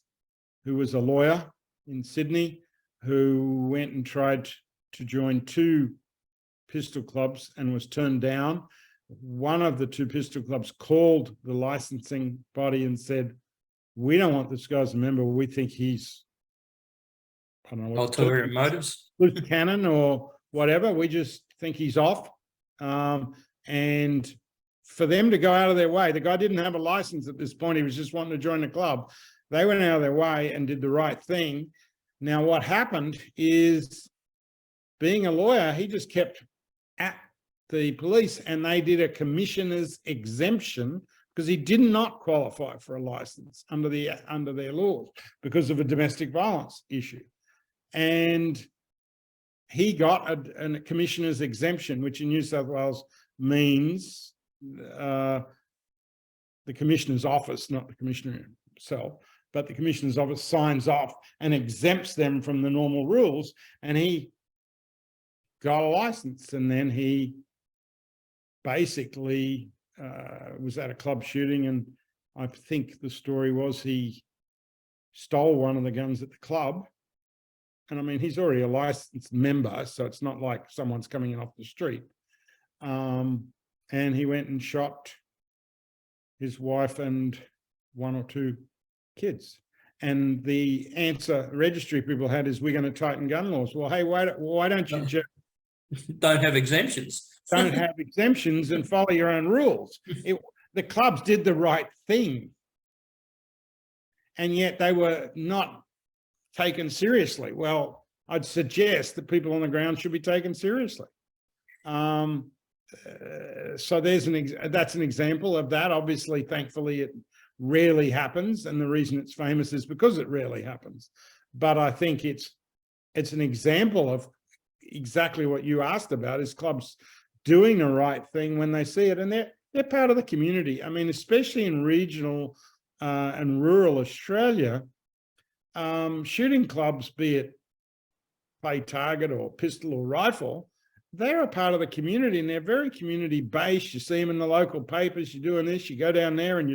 who was a lawyer in Sydney, who went and tried to join 2 pistol clubs and was turned down. One of the 2 pistol clubs called the licensing body and said, we don't want this guy as a member. We think he's, I don't know, ulterior motives, loose cannon or whatever. We just think he's off. And for them to go out of their way, the guy didn't have a license at this point. He was just wanting to join the club. They went out of their way and did the right thing. Now, what happened is, being a lawyer, he just kept at the police, and they did a commissioner's exemption because he did not qualify for a license under their laws because of a domestic violence issue. And he got a commissioner's exemption, which in New South Wales means the commissioner's office, not the commissioner himself, but the commissioner's office signs off and exempts them from the normal rules. And he got a license, and then he basically was at a club shooting, and I think the story was he stole one of the guns at the club. And he's already a licensed member, so it's not like someone's coming in off the street. And he went and shot his wife and 1 or 2 kids. And the answer registry people had is, we're going to tighten gun laws. Well, hey, why don't you just Don't have exemptions. don't have exemptions and follow your own rules? The clubs did the right thing, and yet they were not taken seriously. Well, I'd suggest that people on the ground should be taken seriously. So that's an example of that. Obviously, thankfully, it rarely happens, and the reason it's famous is because it rarely happens. But I think it's an example of exactly what you asked about, is clubs doing the right thing when they see it, and they're part of the community. I mean, especially in regional and rural Australia, shooting clubs, be it play target or pistol or rifle, they're a part of the community, and they're very community based. You see them in the local papers. You're doing this, you go down there and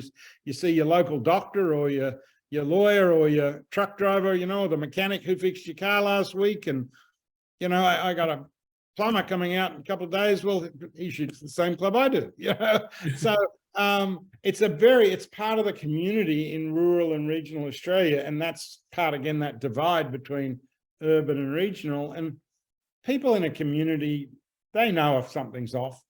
you see your local doctor or your lawyer or your truck driver, you know, the mechanic who fixed your car last week. And, you know, I got a plumber coming out in a couple of days. Well, he shoots the same club I do, you know. So it's part of the community in rural and regional Australia, and that's part, again, that divide between urban and regional. And people in a community, they know if something's off.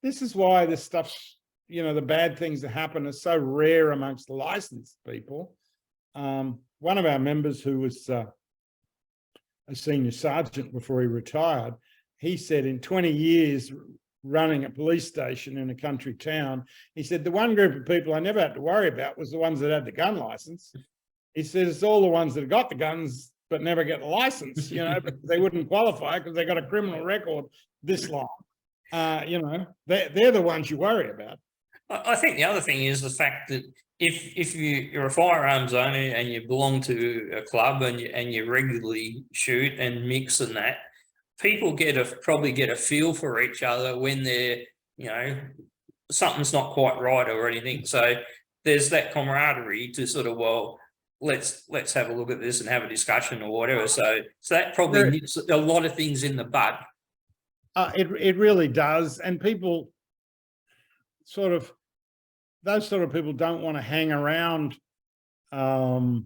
This is why this stuff's, you know, the bad things that happen are so rare amongst licensed people. One of our members, who was a senior sergeant before he retired, he said in 20 years running a police station in a country town, he said the one group of people I never had to worry about was the ones that had the gun license. He says it's all the ones that got the guns but never get the license, you know, because they wouldn't qualify because they got a criminal record this long. You know, they're the ones you worry about. I think the other thing is the fact that if you're a firearms owner and you belong to a club and you regularly shoot and mix and that, people probably get a feel for each other when they're, you know, something's not quite right or anything. So there's that camaraderie to sort of, well, let's have a look at this and have a discussion or whatever. So that probably nips a lot of things in the bud. It really does. And people those sort of people don't want to hang around that,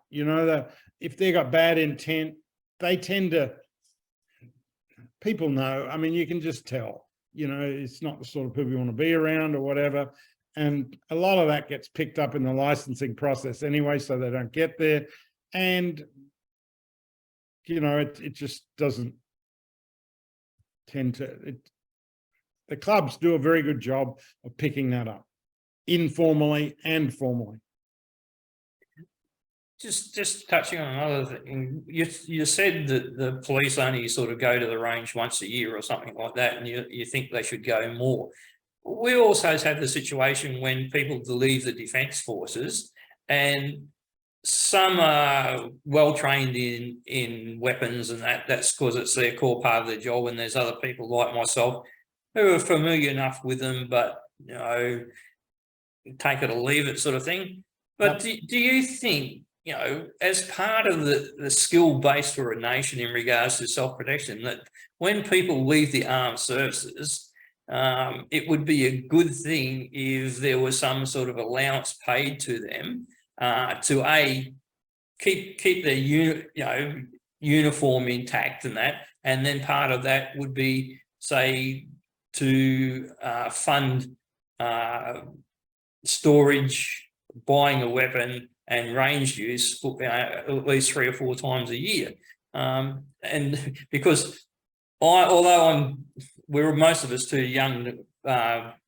you know, that if they got bad intent, they tend to, people know, I mean, you can just tell, you know, it's not the sort of people you want to be around or whatever. And a lot of that gets picked up in the licensing process anyway, so they don't get there. And, you know, it just doesn't tend to, the clubs do a very good job of picking that up, informally and formally. Just touching on another thing, you said that the police only sort of go to the range once a year or something like that, and you think they should go more. We also have the situation when people leave the defence forces, and some are well trained in weapons, and that's because it's their core part of their job. And there's other people like myself who are familiar enough with them, but, you know, take it or leave it sort of thing. But do you think, you know, as part of the skill base for a nation in regards to self-protection, that when people leave the armed services, it would be a good thing if there was some sort of allowance paid to them to keep their uniform intact and that, and then part of that would be, say, to fund storage, buying a weapon, and range use at least 3 or 4 times a year. And because we were most of us too young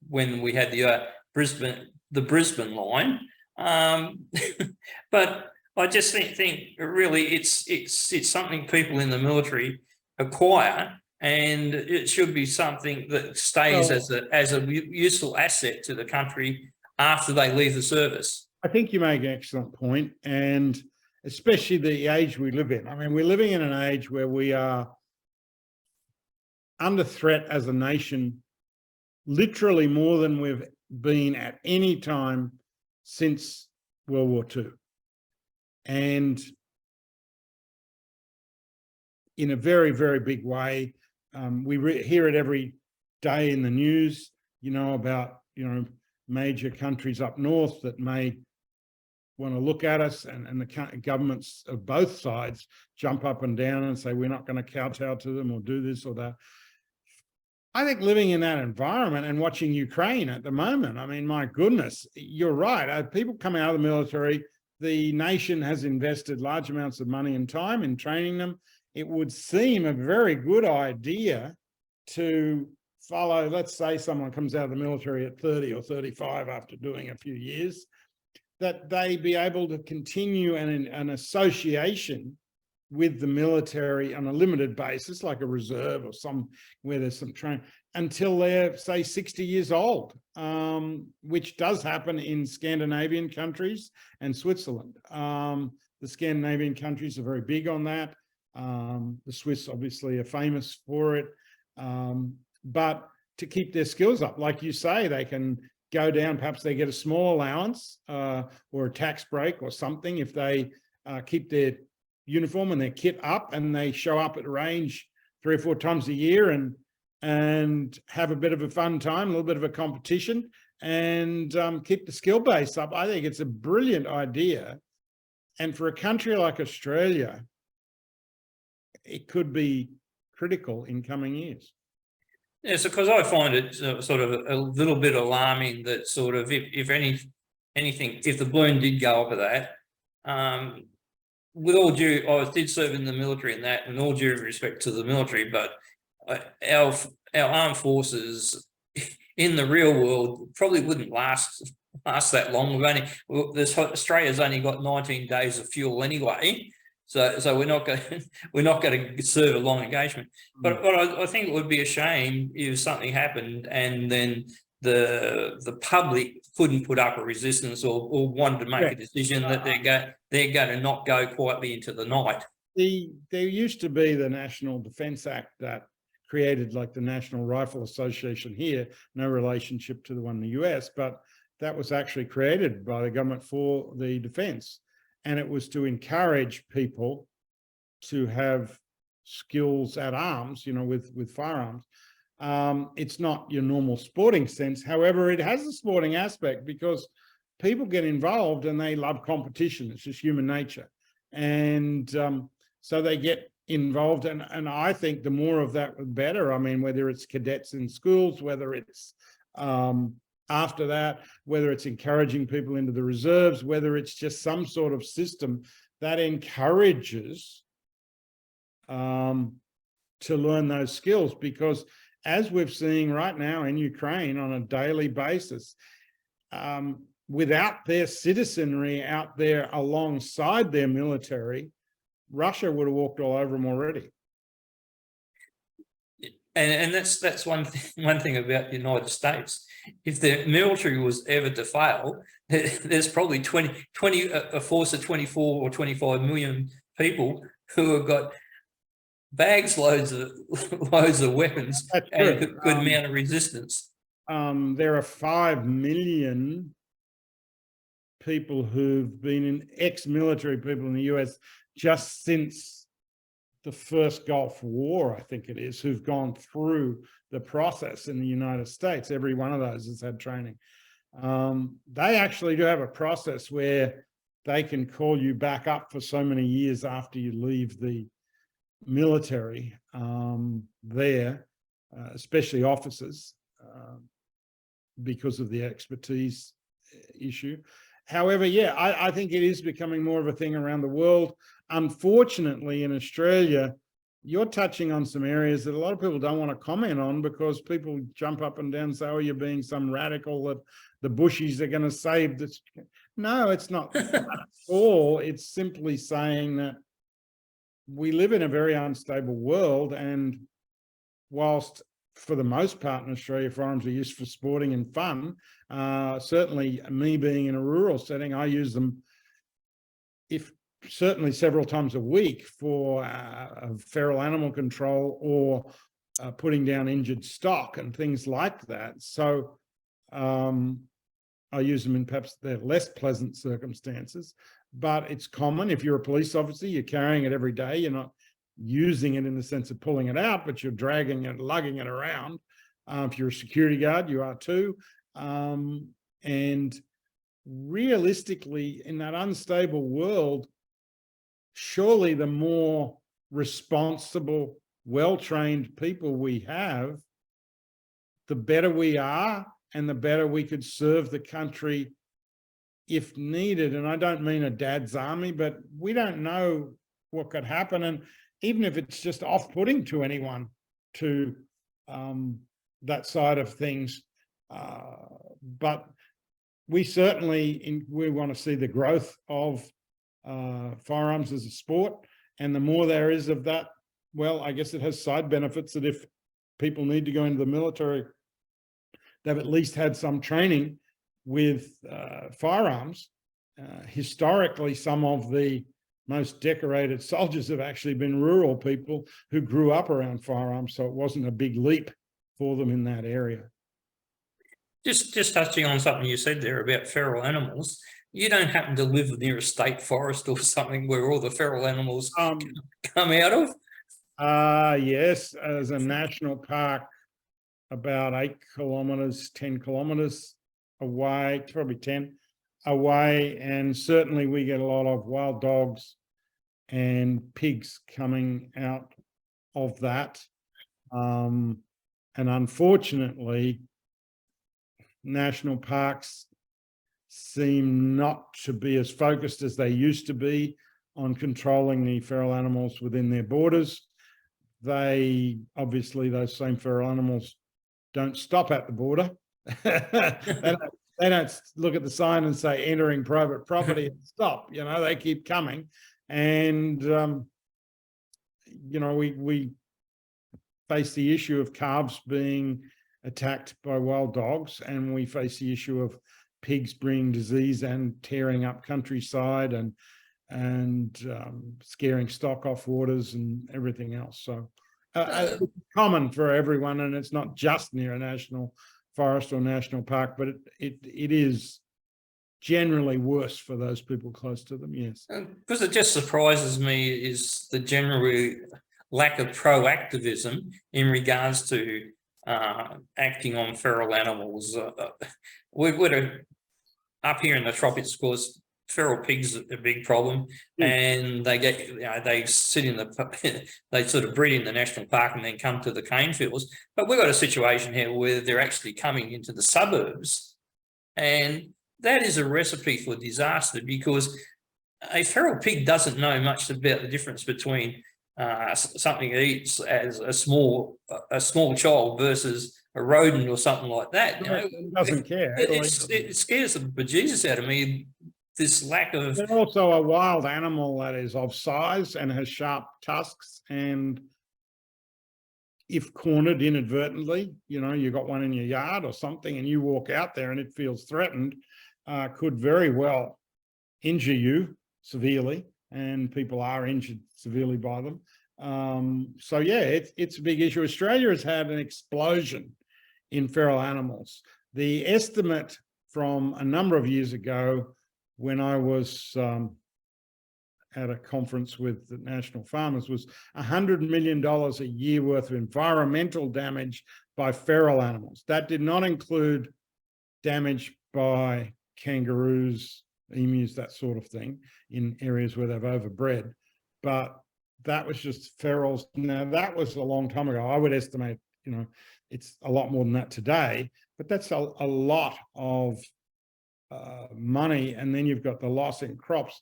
when we had the Brisbane line, but I just think really it's something people in the military acquire, and it should be something that stays as a useful asset to the country after they leave the service. I think you make an excellent point, and especially the age we live in. I mean, we're living in an age where we are under threat as a nation, literally more than we've been at any time since World War II. And in a very, very big way, we hear it every day in the news, you know, about, you know, major countries up north that may want to look at us, and the governments of both sides jump up and down and say, we're not going to kowtow to them or do this or that. I think living in that environment and watching Ukraine at the moment, I mean, my goodness, you're right. People coming out of the military, the nation has invested large amounts of money and time in training them. It would seem a very good idea to follow, let's say someone comes out of the military at 30 or 35 after doing a few years, that they be able to continue an association with the military on a limited basis, like a reserve or where there's some training, until they're, say, 60 years old, which does happen in Scandinavian countries and Switzerland. The Scandinavian countries are very big on that. The Swiss obviously are famous for it. But to keep their skills up, like you say, they can go down, perhaps they get a small allowance or a tax break or something if they keep their uniform and their kit up, and they show up at range 3 or 4 times a year and have a bit of a fun time, a little bit of a competition, and keep the skill base up. I think it's a brilliant idea. And for a country like Australia, it could be critical in coming years. Yes, because I find it sort of a little bit alarming that sort of if anything, if the balloon did go up at that, with all due, I did serve in the military and that, and all due respect to the military, but our armed forces in the real world probably wouldn't last that long. Australia's only got 19 days of fuel anyway. So we're not going to serve a long engagement. But I think it would be a shame if something happened and then the public couldn't put up a resistance or wanted to make a decision that they're going to not go quietly into the night. There used to be the National Defence Act that created like the National Rifle Association here, no relationship to the one in the US, but that was actually created by the government for the defence. And it was to encourage people to have skills at arms, you know, with firearms. It's not your normal sporting sense. However, it has a sporting aspect because people get involved and they love competition. It's just human nature. And so they get involved. And I think the more of that, the better. I mean, whether it's cadets in schools, whether it's after that, whether it's encouraging people into the reserves, whether it's just some sort of system that encourages to learn those skills. Because as we're seeing right now in Ukraine on a daily basis, without their citizenry out there alongside their military, Russia would have walked all over them already. And that's one thing about the United States. If the military was ever to fail, there's probably a force of 24 or 25 million people who have got loads of weapons and could mount a resistance. There are 5 million people who've been in ex-military people in the US just since the first Gulf War, I think it is, who've gone through the process in the United States. Every one of those has had training. They actually do have a process where they can call you back up for so many years after you leave the military there, especially officers, because of the expertise issue. However, yeah, I think it is becoming more of a thing around the world. Unfortunately, in Australia, you're touching on some areas that a lot of people don't want to comment on because people jump up and down and say, oh, you're being some radical that the Bushies are going to save this. No, it's not at all. It's simply saying that we live in a very unstable world, and whilst for the most part in Australia, firearms are used for sporting and fun, certainly me being in a rural setting, I use them certainly several times a week for feral animal control or putting down injured stock and things like that. So I use them in perhaps the less pleasant circumstances, but it's common. If you're a police officer, you're carrying it every day. You're not using it in the sense of pulling it out, but you're dragging it, lugging it around. If you're a security guard, you are too. And realistically, in that unstable world, surely the more responsible, well-trained people we have, the better we are and the better we could serve the country if needed. And I don't mean a dad's army, but we don't know what could happen. And even if it's just off-putting to anyone to that side of things, but we certainly we want to see the growth of firearms as a sport. And the more there is of that, well, I guess it has side benefits that if people need to go into the military, they've at least had some training with firearms. Historically, some of the most decorated soldiers have actually been rural people who grew up around firearms, so it wasn't a big leap for them in that area. Just touching on something you said there about feral animals, you don't happen to live near a state forest or something where all the feral animals come out of? Yes, as a national park, about 8 kilometers, 10 kilometers away, probably 10 away. And certainly we get a lot of wild dogs and pigs coming out of that. And unfortunately, national parks seem not to be as focused as they used to be on controlling the feral animals within their borders. They obviously, those same feral animals don't stop at the border. They don't look at the sign and say entering private property and stop. You know, they keep coming. And you know, we face the issue of calves being attacked by wild dogs, and we face the issue of pigs bringing disease and tearing up countryside and scaring stock off waters and everything else. So it's common for everyone, and it's not just near a national forest or national park, but it is generally worse for those people close to them. Yes, because it just surprises me is the general lack of proactivism in regards to acting on feral animals. We're up here in the tropics, of course, feral pigs are a big problem, and they get, you know, they sit in the, they sort of breed in the national park and then come to the cane fields. But we've got a situation here where they're actually coming into the suburbs, and that is a recipe for disaster, because a feral pig doesn't know much about the difference between something it eats as a small child versus a rodent or something like that. You know, it doesn't care. It scares the bejesus out of me, this lack of. They're also a wild animal that is of size and has sharp tusks, and if cornered inadvertently, you know, you got one in your yard or something and you walk out there and it feels threatened, could very well injure you severely, and people are injured severely by them. So yeah, it's a big issue. Australia has had an explosion in feral animals. The estimate from a number of years ago, when I was at a conference with the national farmers, was $100 million a year worth of environmental damage by feral animals. That did not include damage by kangaroos, emus, that sort of thing, in areas where they've overbred. But that was just ferals. Now, that was a long time ago. I would estimate, you know, it's a lot more than that today, but that's a lot of money. And then you've got the loss in crops.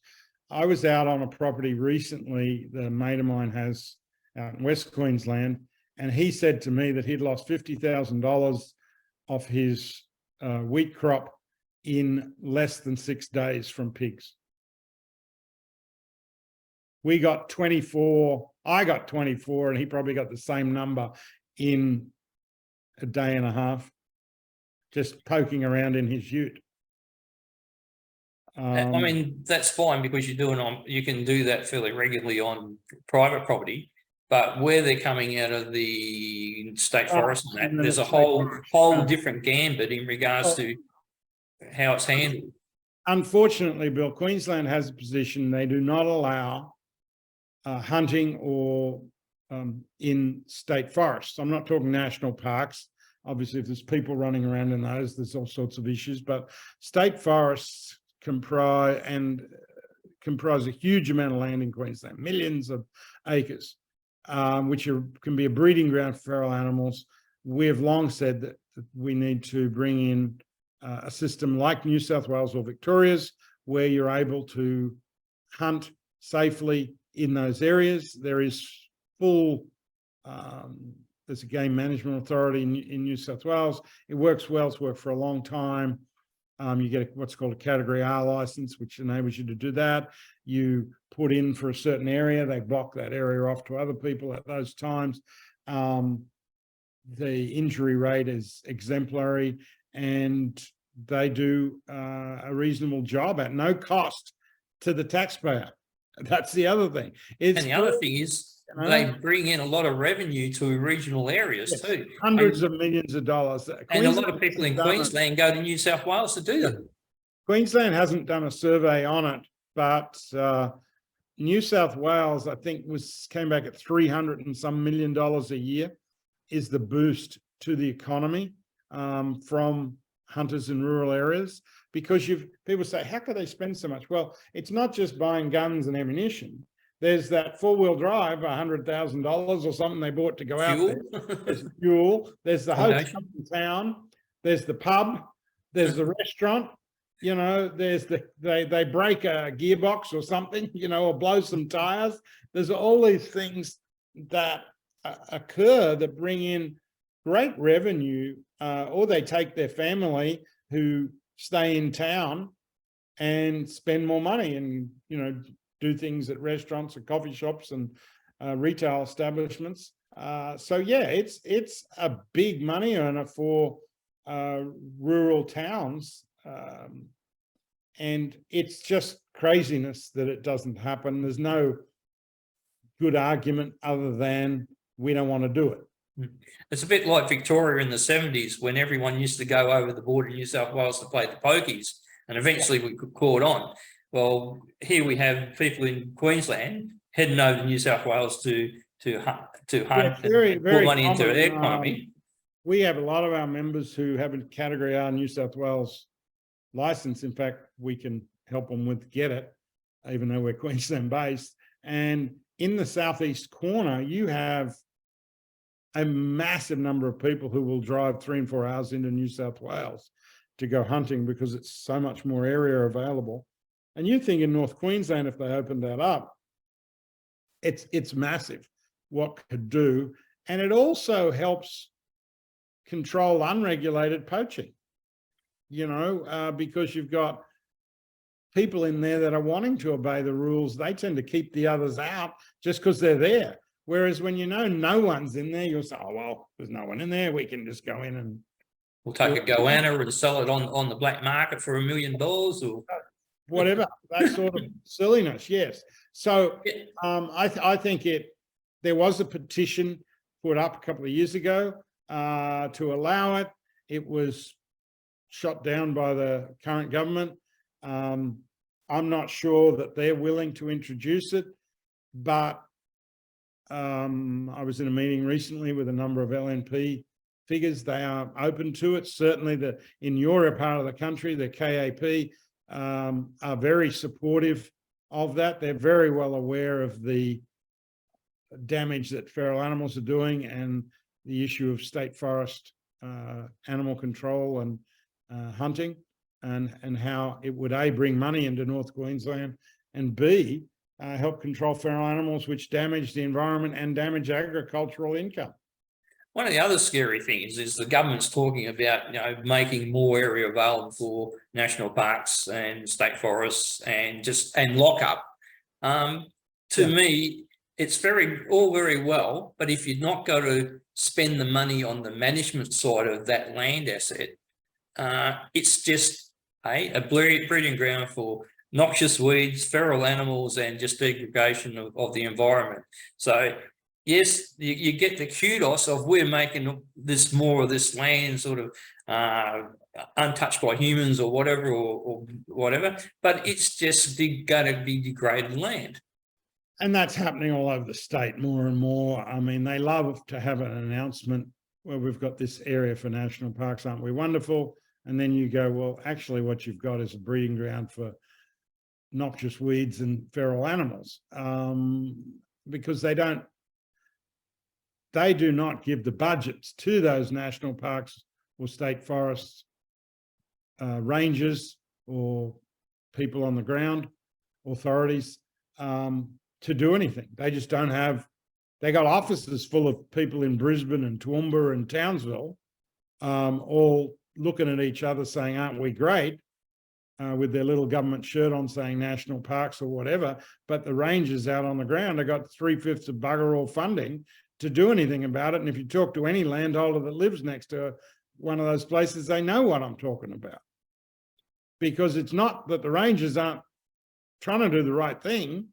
I was out on a property recently that a mate of mine has out in West Queensland, and he said to me that he'd lost $50,000 off his wheat crop in less than 6 days from pigs. We got 24, I got 24, and he probably got the same number in a day and a half, just poking around in his ute. I mean, that's fine, because you're doing you can do that fairly regularly on private property, but where they're coming out of the state forest and that, there's a whole different gambit in regards to how it's handled. Unfortunately, Bill, Queensland has a position they do not allow hunting or in state forests. I'm not talking national parks. Obviously, if there's people running around in those, there's all sorts of issues. But state forests comprise a huge amount of land in Queensland, millions of acres, which can be a breeding ground for feral animals. We have long said that we need to bring in a system like New South Wales or Victoria's, where you're able to hunt safely in those areas. There is full, there's a game management authority in New South Wales. It works well. It's worked for a long time. You get what's called a Category R license, which enables you to do that. You put in for a certain area, they block that area off to other people at those times. The injury rate is exemplary, and they do a reasonable job at no cost to the taxpayer. That's the other thing. And the other thing is they bring in a lot of revenue to regional areas too. Hundreds of millions of dollars. And a lot of people in Queensland go to New South Wales to do that. Queensland hasn't done a survey on it, but New South Wales, I think, came back at $300 and some million a year is the boost to the economy from hunters in rural areas. Because people say, how could they spend so much? Well, it's not just buying guns and ammunition. There's that four-wheel drive, $100,000 or something they bought to go out there. There's fuel. There's the hotel in town. There's the pub. There's the restaurant. You know, there's they break a gearbox or something, you know, or blow some tires. There's all these things that occur that bring in great revenue, or they take their family who stay in town and spend more money and, you know, do things at restaurants and coffee shops and retail establishments. So yeah, it's a big money earner for rural towns. And it's just craziness that it doesn't happen. There's no good argument other than we don't want to do it. It's a bit like Victoria in the 70s when everyone used to go over the border in New South Wales to play the pokies, and eventually we caught on. Well, here we have people in Queensland heading over to New South Wales to hunt and put money into their economy. We have a lot of our members who have a Category R New South Wales license. In fact, we can help them get it, even though we're Queensland based. And in the southeast corner, you have a massive number of people who will drive 3 and 4 hours into New South Wales to go hunting because it's so much more area available. And you think in North Queensland, if they opened that up, it's massive what could do. And it also helps control unregulated poaching, you know, because you've got people in there that are wanting to obey the rules. They tend to keep the others out just because they're there. Whereas when you know no one's in there, you'll say, oh, well, there's no one in there. We can just go in and we'll take a goanna and sell it on the black market for $1 million or whatever, that sort of silliness. Yes. So I think there was a petition put up a couple of years ago to allow it. It was shot down by the current government. I'm not sure that they're willing to introduce it, but I was in a meeting recently with a number of LNP figures. They are open to it. Certainly in your part of the country, the KAP are very supportive of that. They're very well aware of the damage that feral animals are doing and the issue of state forest animal control and hunting, and how it would A, bring money into North Queensland, and B, help control feral animals which damage the environment and damage agricultural income. One of the other scary things is the government's talking about, you know, making more area available for national parks and state forests and lockup. To me, it's all very well, but if you're not going to spend the money on the management side of that land asset, it's just a breeding ground for noxious weeds, feral animals, and just degradation of the environment. So yes, you get the kudos of we're making more of this land sort of untouched by humans or whatever, but it's just going to be degraded land. And that's happening all over the state more and more. I mean, they love to have an announcement well, we've got this area for national parks, aren't we wonderful? And then you go, well, actually what you've got is a breeding ground for noxious weeds and feral animals, because they do not give the budgets to those national parks or state forests, rangers or people on the ground, authorities, to do anything. They just don't have, they got offices full of people in Brisbane and Toowoomba and Townsville, all looking at each other saying, aren't we great? With their little government shirt on saying national parks or whatever, but the rangers out on the ground have got 3/5 of bugger all funding to do anything about it. And if you talk to any landholder that lives next to one of those places, they know what I'm talking about. Because it's not that the rangers aren't trying to do the right thing.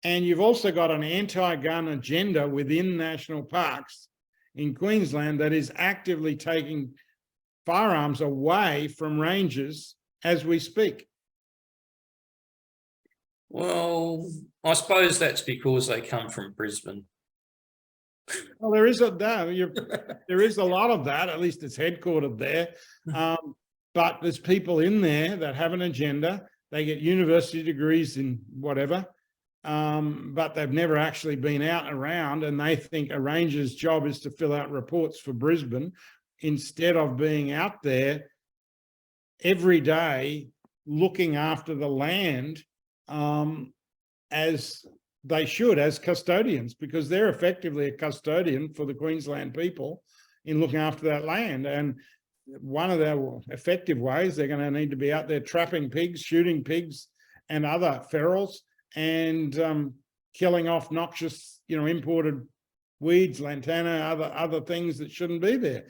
And you've also got an anti-gun agenda within national parks in Queensland that is actively taking firearms away from rangers as we speak. Well, I suppose that's because they come from Brisbane. Well, there is a lot of that, at least it's headquartered there. But there's people in there that have an agenda. They get university degrees in whatever, but they've never actually been out and around, and they think a ranger's job is to fill out reports for Brisbane instead of being out there every day looking after the land, as they should, as custodians, because they're effectively a custodian for the Queensland people in looking after that land. And one of their effective ways, they're going to need to be out there trapping pigs, shooting pigs and other ferals, and killing off noxious, imported weeds, lantana, other things that shouldn't be there.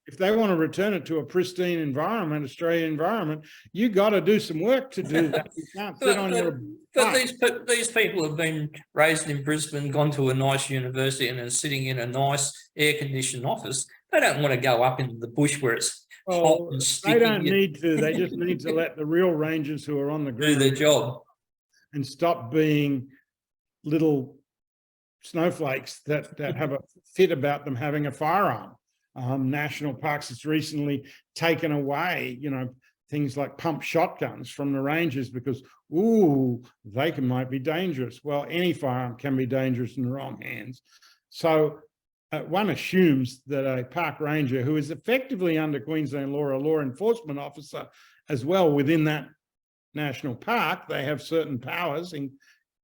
If they want to return it to a pristine environment, Australian environment, you got to do some work to do that. You can't sit on your But these people have been raised in Brisbane, gone to a nice university, and are sitting in a nice air-conditioned office. They don't want to go up into the bush where it's hot and sticky. They don't need to. They just need to let the real rangers who are on the ground do their job and stop being little snowflakes that have a fit about them having a firearm. National parks has recently taken away, things like pump shotguns from the rangers because, they might be dangerous. Well, any firearm can be dangerous in the wrong hands. So one assumes that a park ranger who is effectively under Queensland law, a law enforcement officer as well within that national park, they have certain powers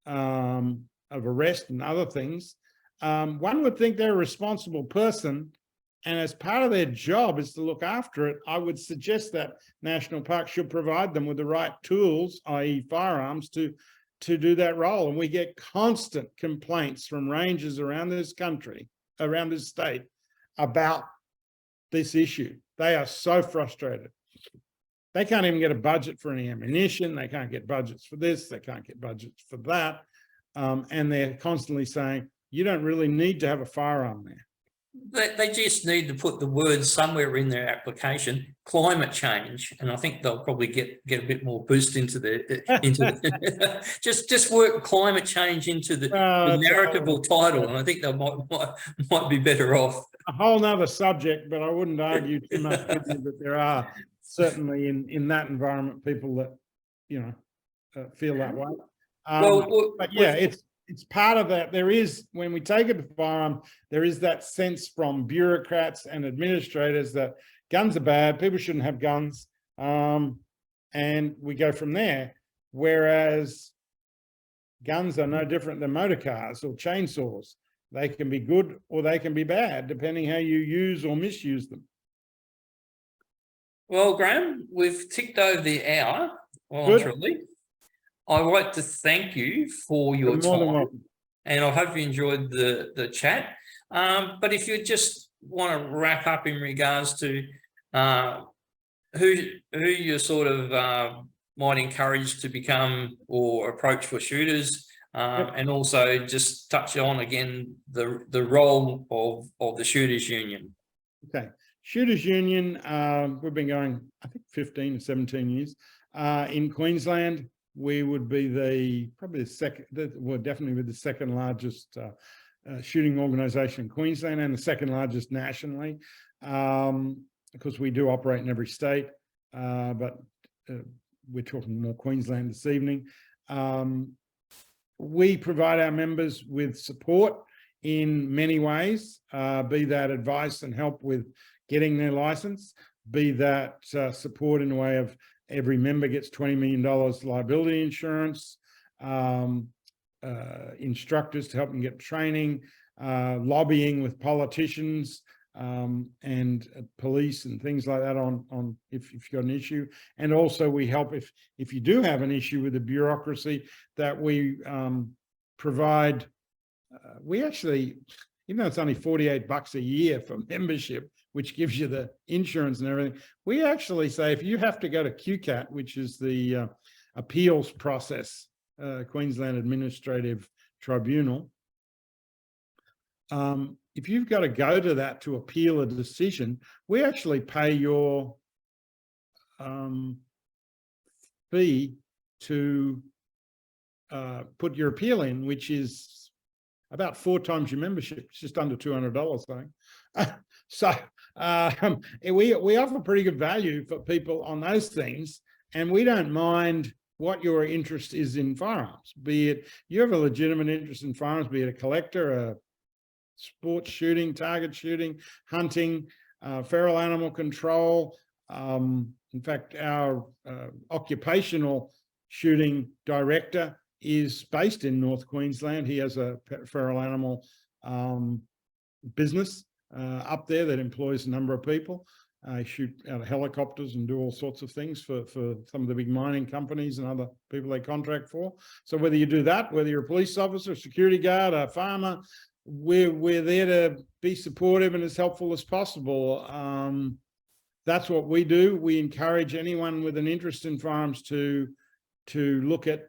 of arrest and other things. One would think they're a responsible person, and as part of their job is to look after it. I would suggest that national parks should provide them with the right tools, i.e. firearms, to do that role. And we get constant complaints from rangers around this country, around this state, about this issue. They are so frustrated. They can't even get a budget for any ammunition. They can't get budgets for this. They can't get budgets for that. And they're constantly saying, you don't really need to have a firearm there. They just need to put the words somewhere in their application, climate change, and I think they'll probably get a bit more boost into just work climate change into the narrative or title, and I think they might be better off. A whole nother subject, but I wouldn't argue too much with you that there are certainly in that environment people that feel that way. But yeah, it's part of that. There is, when we take it to firearm, there is that sense from bureaucrats and administrators that guns are bad, people shouldn't have guns, and we go from there. Whereas guns are no different than motor cars or chainsaws. They can be good or they can be bad, depending how you use or misuse them. Well, Graham, we've ticked over the hour. Well, truly. I'd like to thank you for your time, and I hope you enjoyed the chat. But if you just want to wrap up in regards to who you sort of might encourage to become or approach for shooters, and also just touch on again the role of the Shooters Union. Okay, Shooters Union, we've been going, I think, 15 or 17 years in Queensland. We would be definitely the second largest shooting organisation in Queensland and the second largest nationally, because we do operate in every state, but we're talking more Queensland this evening. We provide our members with support in many ways, be that advice and help with getting their license, be that support in the way of every member gets $20 million liability insurance, instructors to help them get training, lobbying with politicians and police and things like that on if you've got an issue. And also we help if you do have an issue with the bureaucracy, that we provide. We actually, even though it's only $48 a year for membership, which gives you the insurance and everything, we actually say if you have to go to QCAT, which is the appeals process, Queensland Administrative Tribunal, if you've got to go to that to appeal a decision, we actually pay your fee to put your appeal in, which is about 4 times your membership. It's just under $200, I think. So we offer pretty good value for people on those things, and we don't mind what your interest is in firearms, be it you have a legitimate interest in firearms, be it a collector, a sports shooting, target shooting, hunting, feral animal control. In fact, our occupational shooting director is based in North Queensland. He has a feral animal business up there that employs a number of people. Shoot out of helicopters and do all sorts of things for some of the big mining companies and other people they contract for. So whether you do that, whether you're a police officer, a security guard, a farmer, we're there to be supportive and as helpful as possible. That's what we do. We encourage anyone with an interest in firearms to look at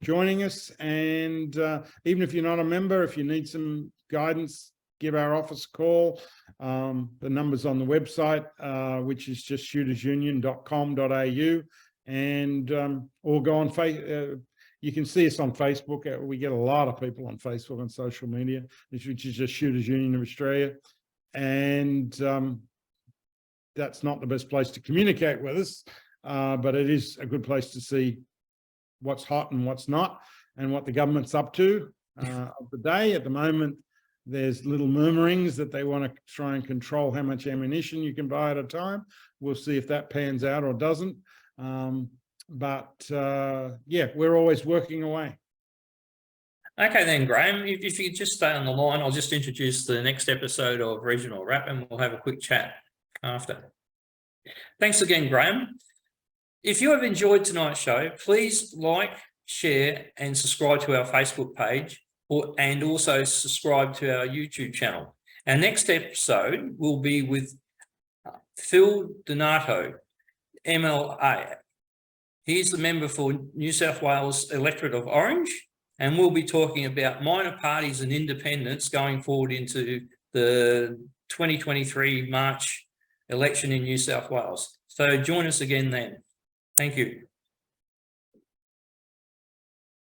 joining us. And even if you're not a member, if you need some guidance, give our office a call. The number's on the website, which is just shootersunion.com.au, and or go on Facebook. You can see us on Facebook. We get a lot of people on Facebook and social media, which is just Shooters Union of Australia. And that's not the best place to communicate with us, but it is a good place to see what's hot and what's not, and what the government's up to of the day. At the moment, there's little murmurings that they want to try and control how much ammunition you can buy at a time. We'll see if that pans out or doesn't. Yeah, we're always working away. Okay then, Graham, if you could just stay on the line, I'll just introduce the next episode of Regional Wrap and we'll have a quick chat after. Thanks again, Graham. If you have enjoyed tonight's show, please like, share and subscribe to our Facebook page, and also subscribe to our YouTube channel. Our next episode will be with Phil Donato, MLA. He's the member for New South Wales electorate of Orange, and we'll be talking about minor parties and independents going forward into the 2023 March election in New South Wales. So join us again then. Thank you.